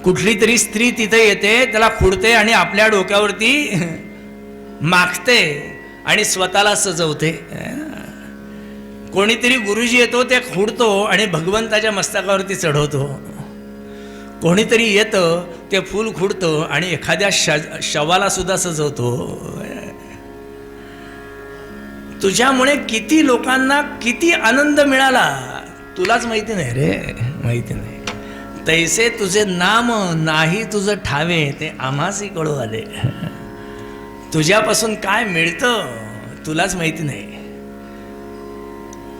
[SPEAKER 1] कुठली तरी स्त्री तिथे येते, त्याला खुडते आणि आपल्या डोक्यावरती मागते आणि स्वतःला सजवते. कोणीतरी गुरुजी येतो, ते खुडतो आणि भगवंताच्या मस्तकावरती चढवतो. कोणीतरी येतं, ते फूल खुडतो आणि एखाद्या शवाला सुद्धा सजवतो. तुझ्यामुळे किती लोकांना किती आनंद मिळाला तुलाच माहिती नाही रे, माहिती नाही. तैसे तुझे नाम नाही तुझं ठावे, ते आम्हासी कळू आले. तुझ्यापासून काय मिळतं तुलाच माहिती नाही.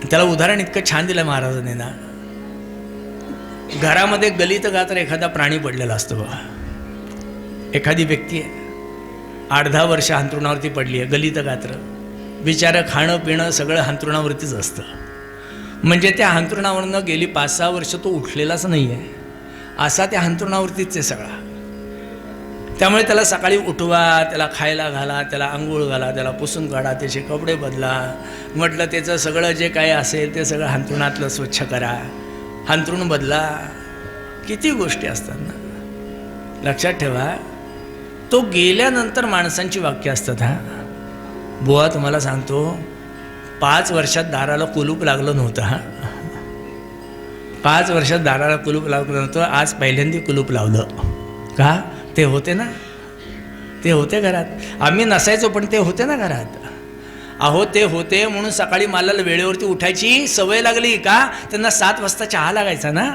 [SPEAKER 1] त्याला उदाहरण इतकं छान दिलं महाराजांनी ना. घरामध्ये गलित गात्र एखादा प्राणी पडलेला असतो बघा. एखादी व्यक्ती आहे 8-10 वर्ष अंथरुणावरती पडली आहे, गलित गात्र. बिचारं खाणं पिणं सगळं हांतरुणावरतीच असतं. म्हणजे त्या हांतरुणावरनं गेली 5-6 वर्ष तो उठलेलाच नाही आहे, असा त्या हांतरुणावरतीच आहे सगळा. त्यामुळे त्याला सकाळी उठवा, त्याला खायला घाला, त्याला आंघोळ घाला, त्याला पुसून काढा, त्याचे कपडे बदला. म्हटलं त्याचं सगळं जे काही असेल ते सगळं हांतरुणातलं स्वच्छ करा, हांतरुण बदला. किती गोष्टी असतात ना. लक्षात ठेवा, तो गेल्यानंतर माणसांची वाक्य असतात. बुवा तुम्हाला सांगतो, 5 वर्षात दाराला कुलूप लागलं नव्हतं. 5 वर्षात दाराला कुलूप लागलं नव्हतं. आज पहिल्यांदा कुलूप लावलं. का? ते होते ना, ते होते घरात. आम्ही नसायचो पण ते होते ना घरात. अहो ते होते म्हणून सकाळी मला वेळेवरती उठायची सवय लागली. का? त्यांना 7 वाजता चहा लागायचा ना.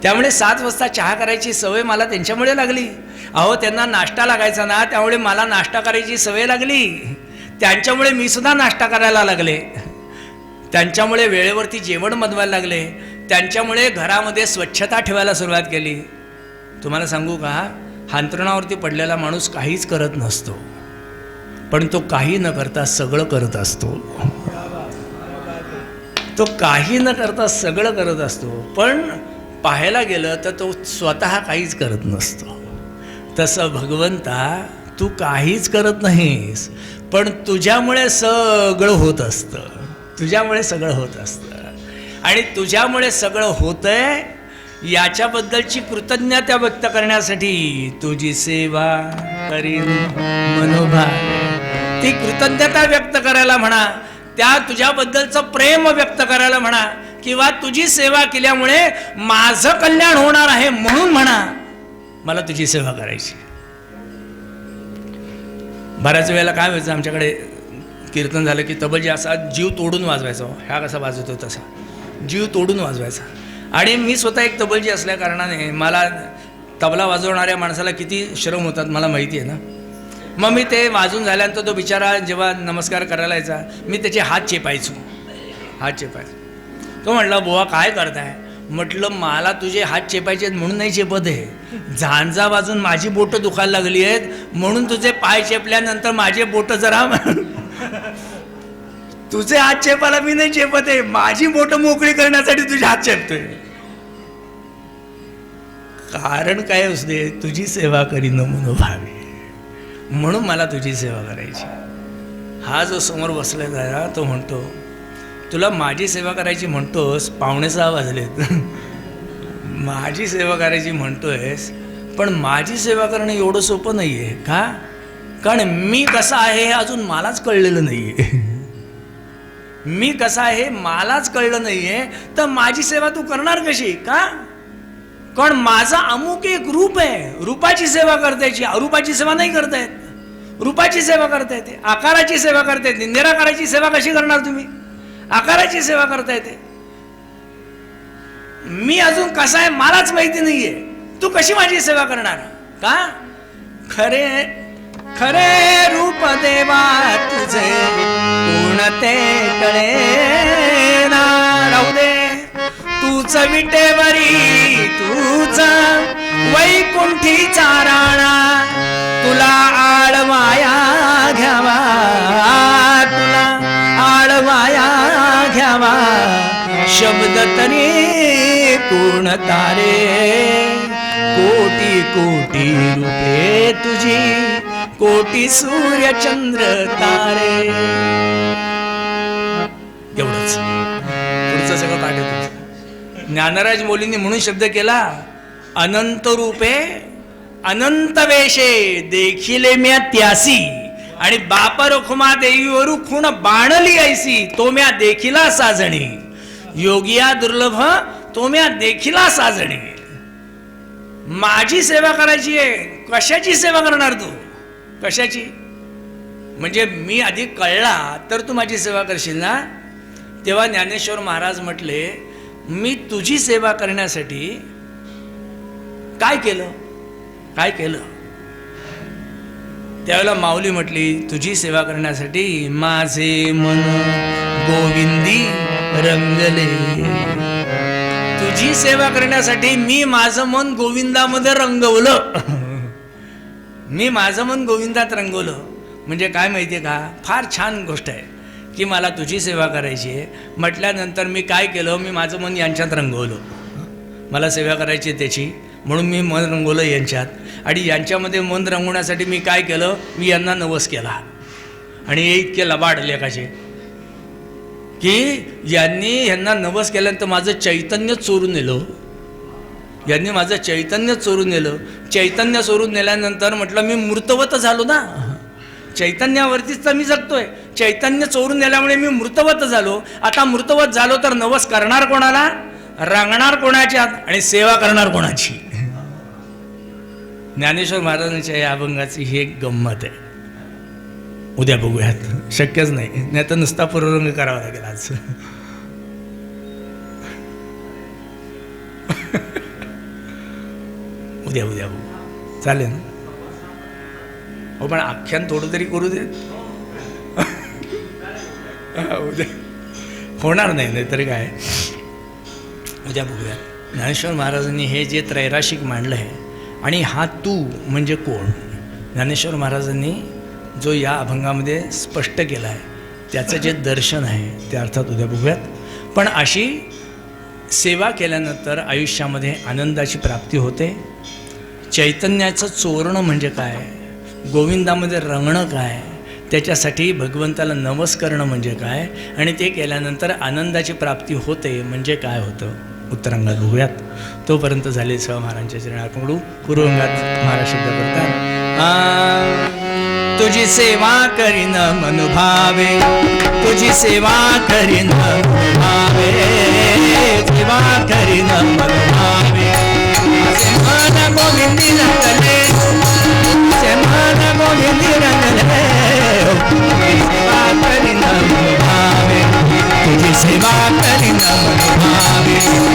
[SPEAKER 1] त्यामुळे 7 वाजता चहा करायची सवय मला त्यांच्यामुळे लागली. अहो त्यांना नाश्ता लागायचा ना, त्यामुळे मला नाश्ता करायची सवय लागली. त्यांच्यामुळे मी सुद्धा नाश्ता करायला लागले. त्यांच्यामुळे वेळेवरती जेवण बनवायला लागले. त्यांच्यामुळे घरामध्ये स्वच्छता ठेवायला सुरुवात केली. तुम्हाला सांगू का, हांतरुणावरती पडलेला माणूस काहीच करत नसतो, पण तो काही न करता सगळं करत असतो. तो काही न करता सगळं करत असतो, पण पाहायला गेलं तर तो स्वतः काहीच करत नसतो. तसं भगवंता, तू काहीच करत नाहीस, पण तुझ्यामुळे सगळं होत असतं. तुझ्यामुळे सगळं होत असतं आणि तुझ्यामुळे सगळं होतंय याच्याबद्दलची कृतज्ञता व्यक्त करण्यासाठी तुझी सेवा करीन मनोभाव. ती कृतज्ञता व्यक्त करायला म्हणा, त्या तुझ्याबद्दलचं प्रेम व्यक्त करायला म्हणा, किंवा तुझी सेवा केल्यामुळे माझं कल्याण होणार आहे म्हणून म्हणा, मला तुझी सेवा करायची. बऱ्याच वेळेला काय व्हायचं, आमच्याकडे कीर्तन झालं की तबलजी असा जीव तोडून वाजवायचा. ह्या कसा वाजवतो तसा जीव तोडून वाजवायचा. आणि मी स्वतः एक तबलजी असल्या कारणाने मला तबला वाजवणाऱ्या माणसाला किती श्रम होतात मला माहिती आहे ना. मग मी ते वाजून झाल्यानंतर तो बिचारा जेव्हा नमस्कार करायला यायचा, मी त्याचे हात चेपायचो. तो म्हटला, बुवा काय करताय? म्हटलं, मला तुझे हात चेपायचे आहेत म्हणून नाही चेपत आहे, झांजा वाजून माझी बोटं दुखायला लागली आहेत म्हणून तुझे पाय चेपल्यानंतर माझे बोटं जरा तुझे हात चेपायला मी नाही चेपत आहे, माझी बोटं मोकळी करण्यासाठी तुझे हात चेपतोय. कारण काय असते, तुझी सेवा करीन मनोभावे, म्हणून मला तुझी सेवा करायची. हा जो समोर बसलेला तो म्हणतो, तुला माझी सेवा करायची म्हणतोस, 5:45 वाजलेत, माझी सेवा करायची म्हणतोयस, पण माझी सेवा करणं एवढं सोपं नाही आहे. का? कारण मी कसा आहे हे अजून मलाच कळलेलं नाही आहे. मी कसा आहे मलाच कळलं नाही आहे, तर माझी सेवा तू करणार कशी? का? कारण माझा अमुक एक रूप आहे, रूपाची सेवा करता यायची, अरूपाची सेवा नाही करता येत. रूपाची सेवा करता येते, आकाराची सेवा करता येते. निराकाराची सेवा कशी करणार तुम्ही? आकाराची सेवा करता येते. मी अजून कसा आहे मलाच माहिती नाहीये, तू कशी माझी सेवा करणार? का? खरे खरे रूप देवा तुझे पूर्णते कळे ना. राहू दे तूच विटेवरी, तूच वैकुंठीचा राणा, तुला आळवाया घ्यावा, तुला आळवाया घ्यावा. शब्द तरी पूर्ण तारे, कोटी कोटी रूपे तुझी, कोटी सूर्य चंद्र तारे. एवढंच, पुढचं सगळं पाठ आहे. ज्ञानराज मोलींनी म्हणून शब्द केला, अनंत रूपे अनंत वेशे देखिले म्या त्यासी, आणि बाप रखुमा देवीवरू खूण बाणली ऐसी, तो म्या देखिला साजणी. योगिया दुर्लभ तो म्या देखिला साजणी. माझी सेवा करायची आहे. कशाची सेवा करणार तू? कशाची? म्हणजे मी आधी कळला तर तू माझी सेवा करशील ना. तेव्हा ज्ञानेश्वर महाराज म्हटले, मी तुझी सेवा करण्यासाठी काय केलं? काय केलं? त्यावेळेला माऊली म्हटली, तुझी सेवा करण्यासाठी माझे मन गोविंदी रंगले. तुझी सेवा करण्यासाठी मी माझं मन गोविंदामध्ये रंगवलं. मी माझं मन गोविंदात रंगवलं. म्हणजे काय माहिती आहे का, फार छान गोष्ट आहे की मला तुझी सेवा करायची आहे म्हटल्यानंतर मी काय केलं, मी माझं मन यांच्यात रंगवलं. मला सेवा करायची त्याची म्हणून मी मन रंगवलं यांच्यात, आणि यांच्यामध्ये मन रंगवण्यासाठी मी काय केलं, मी यांना नवस केला. आणि हे इतके लबाड लेखाचे की यांना नवस केल्यानंतर माझं चैतन्य चोरून नेलं. यांनी माझं चैतन्य चोरून नेलं. चैतन्य चोरून नेल्यानंतर म्हटलं मी मूर्तवत झालो ना, चैतन्यावरतीच तर मी जगतोय. चैतन्य चोरून नेल्यामुळे मी मूर्तवत झालो. आता मूर्तवत झालो तर नवस करणार कोणाला, रंगणार कोणाच्यात, आणि सेवा करणार कोणाची. ज्ञानेश्वर महाराजांच्या या अभंगाची ही एक गंमत आहे. उद्या बघूयात, शक्यच नाही तर नुसता पूर्वरंग करावा लागेल आज. उद्या बघू, चालेल ना. हो पण आख्यान थोडं तरी करू दे. उद्या होणार नाही तरी काय, उद्या बघूया. ज्ञानेश्वर महाराजांनी हे जे त्रैराशिक मांडलं आहे, आणि हा तू म्हणजे कोण, ज्ञानेश्वर महाराजांनी जो या अभंगामध्ये स्पष्ट केला आहे त्याचं जे दर्शन आहे ते अर्थात उद्या बघूयात. पण अशी सेवा केल्यानंतर आयुष्यामध्ये आनंदाची प्राप्ती होते. चैतन्याचं चोरणं म्हणजे काय, गोविंदामध्ये रंगणं काय, त्याच्यासाठी भगवंताला नवस करणं म्हणजे काय, आणि ते केल्यानंतर आनंदाची प्राप्ती होते म्हणजे काय होतं, उत्तरांगात बघूयात. तोपर्यंत झाले सह महाराजांच्या चरणात पकडू. पूर्वंगात महाराज शब्द करतात, तुझी सेवा करीन मनुभावे, तुझी सेवा करीन मनुभावे, सेवा करीन मनुभावे. मन गोविंदी रंगले, मन गोविंदी रंगले, तुझी सेवा करीन मनुभावे, तुझी सेवा करीन मनुभावे.